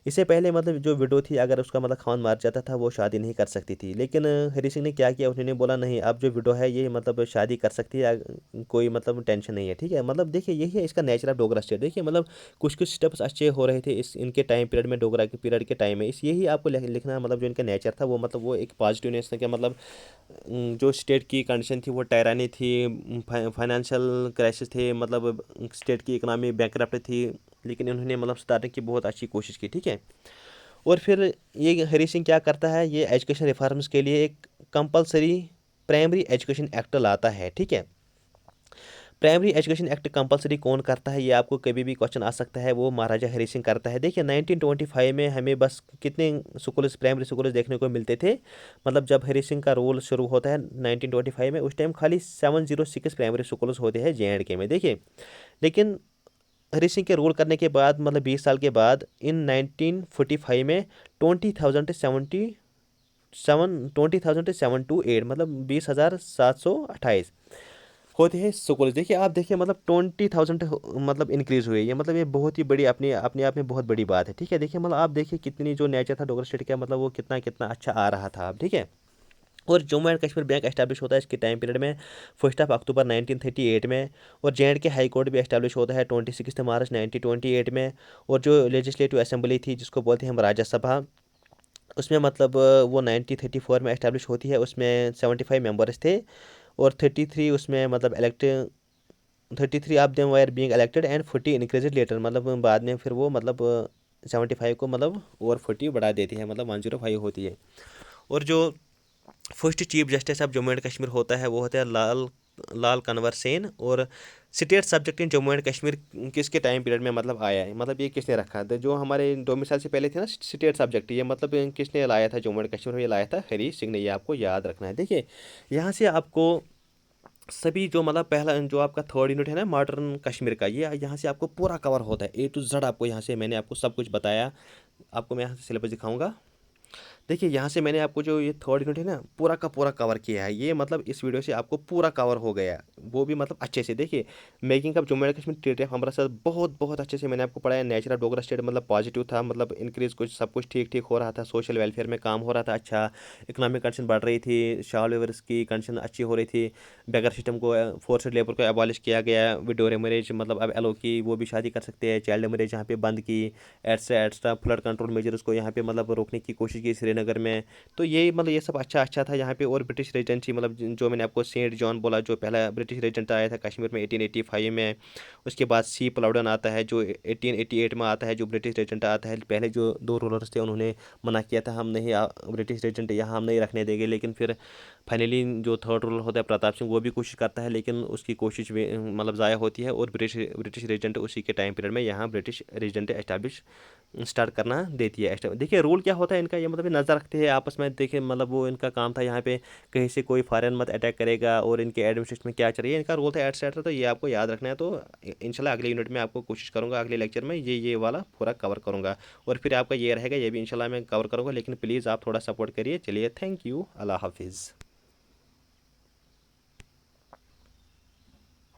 इससे पहले मतलब जो विडो थी, अगर उसका मतलब खान मार जाता था वो शादी नहीं कर सकती थी, लेकिन हरी सिंह ने क्या किया, उन्होंने बोला नहीं अब जो विडो है ये मतलब शादी कर सकती है, कोई मतलब टेंशन नहीं है, ठीक है। मतलब देखिए यही है इसका नेचर ऑफ डोगरा स्टेट। देखिए मतलब कुछ कुछ स्टेप्स अच्छे हो रहे थे इस इनके टाइम पीरियड में, डोगरा के पीरियड के टाइम में, इस यही आपको लिखना है, मतलब जो इनका नेचर था वो मतलब वो एक पॉजिटिवनेस था कि मतलब जो स्टेट की कंडीशन थी वो टायरानी थी, फाइनेंशियल क्राइसिस थे, मतलब स्टेट की इकनॉमी बैंकरप्ट थी, लेकिन इन्होंने मतलब सुधारने की बहुत अच्छी कोशिश की, ठीक है। और फिर ये हरी सिंह क्या करता है, ये एजुकेशन रिफॉर्म्स के लिए एक कंपलसरी प्राइमरी एजुकेशन एक्ट लाता है, ठीक है। प्राइमरी एजुकेशन एक्ट कंपलसरी कौन करता है, ये आपको कभी भी क्वेश्चन आ सकता है, वो महाराजा हरी सिंह करता है। देखिए 1925 में हमें बस कितने स्कूल्स, प्राइमरी स्कूल्स देखने को मिलते थे, मतलब जब हरी सिंह का रोल शुरू होता है 1925 में, उस टाइम खाली 706 प्राइमरी स्कूल्स होते हैं JNK में, देखिए। लेकिन हरी सिंह के रूल करने के बाद मतलब 20 साल के बाद इन 1945 में 20,728 मतलब 20,728 होते हैं स्कूल। देखिए आप देखिए मतलब 20,000 मतलब इंक्रीज़ हुए, ये मतलब ये बहुत ही बड़ी अपने अपने आप में बहुत बड़ी बात है, ठीक है। देखिए मतलब आप देखिए कितनी जो नेचर था डोगरा स्टेट का, मतलब वो कितना कितना अच्छा आ रहा था अब, ठीक है। और Jammu and Kashmir bank establish होता है इसके टाइम पीरियड में 1 अक्टूबर 1938 में, और JNK हाई कोर्ट भी एस्टैब्लिश होता है 26 मार्च 1928 में। और जो लेजिस्लेटिव असेंबली थी जिसको बोलते हैं हम राज्यसभा, उसमें मतलब वो 1934 में एस्टैब्लिश होती है, उसमें 75 मेंबर्स थे, और 33 उसमें मतलब 33 of them were being elected and 40 increase later, मतलब बाद में फिर वो मतलब 75 को मतलब और 40 बढ़ा देती है, मतलब 105 होती है। और जो first chief justice of Jammu and Kashmir होता है वो होता है लाल कन्वर सेन। और state subject in Jammu and Kashmir किसके टाइम पीरियड में मतलब आया है, मतलब ये किसने रखा था, जो हमारे 2 साल से पहले थे ना स्टेट सब्जेक्ट, ये मतलब किसने लाया था जम्मू एंड कश्मीर में, ये लाया था हरी सिंह ने, ये आपको याद रखना है। देखिए यहाँ से आपको सभी जो मतलब पहला जो आपका थर्ड यूनिट है ना मॉडर्न कश्मीर का, ये यहाँ से आपको पूरा कवर होता है A to Z, आपको यहाँ से मैंने आपको सब कुछ बताया। आपको मैं यहाँ से सिलेबस दिखाऊंगा। देखिए यहाँ से मैंने आपको जो ये थर्ड यूनिट है ना पूरा का पूरा कवर किया है, ये मतलब इस वीडियो से आपको पूरा कवर हो गया, वो भी मतलब अच्छे से। देखिए making of Jammu and Kashmir territory of Amritsar बहुत बहुत अच्छे से मैंने आपको पढ़ाया। नेचर ऑफ डोगरा स्टेट मतलब पॉजिटिव था, मतलब इंक्रीज कुछ सब कुछ ठीक ठीक हो रहा था, सोशल वेलफेयर में काम हो रहा था अच्छा, इकोनॉमिक कंडीशन बढ़ रही थी, शाल वेवर्स की कंडीशन अच्छी हो रही थी, बेगर सिस्टम को फोर्स्ड लेबर को एबॉलिश किया गया, विडो मैरिज मतलब अब एलो की वो भी शादी कर सकते हैं, चाइल्ड मैरिज यहाँ पे बंद की, extra extra flood control measures को यहाँ पे मतलब रोकने की कोशिश की श्रीनगर में। तो ये मतलब ये सब अच्छा अच्छा था यहाँ पे। और ब्रिटिश रेजिडेंसी मतलब जो मैंने आपको सेंट जॉन बोला, जो पहला ब्रिटिश रेजिडेंट आया था कश्मीर में 1885 में। उसके बाद सी प्लाउडन आता है जो 1888 में आता है, जो ब्रिटिश रेजिडेंट आता है। पहले जो दो रूलर्स थे उन्होंने मना किया था हम नहीं ब्रिटिश रेजिडेंट यहाँ हम नहीं रखने देंगे, लेकिन फिर फाइनली जो थर्ड रूलर होता है प्रताप सिंह वो भी कोशिश करता है, लेकिन उसकी कोशिश मतलब ज़ाया होती है, और ब्रिटिश रेजिडेंट उसी के टाइम पीरियड में यहाँ ब्रिटिश रेजिडेंट एस्टैब्लिश स्टार्ट करना देती है। देखिए रूल क्या होता है इनका, ये मतलब ये नज़र रखते हैं आपस में। देखिए मतलब वो इनका काम था यहाँ पे कहीं से कोई फॉरेन मत अटैक करेगा, और इनके एडमिनिस्ट्रेशन में क्या चल रही है इनका रोल था एटसेट्रा। तो ये आपको याद रखना है। तो इंशाल्लाह अगले यूनिट में आपको कोशिश करूँगा, अगले लेक्चर में ये वाला पूरा कवर करूँगा, और फिर आपका ये रहेगा, ये भी इंशाल्लाह मैं कवर करूँगा। लेकिन प्लीज़ आप थोड़ा सपोर्ट करिए। चलिए थैंक यू, अल्लाह हाफिज़।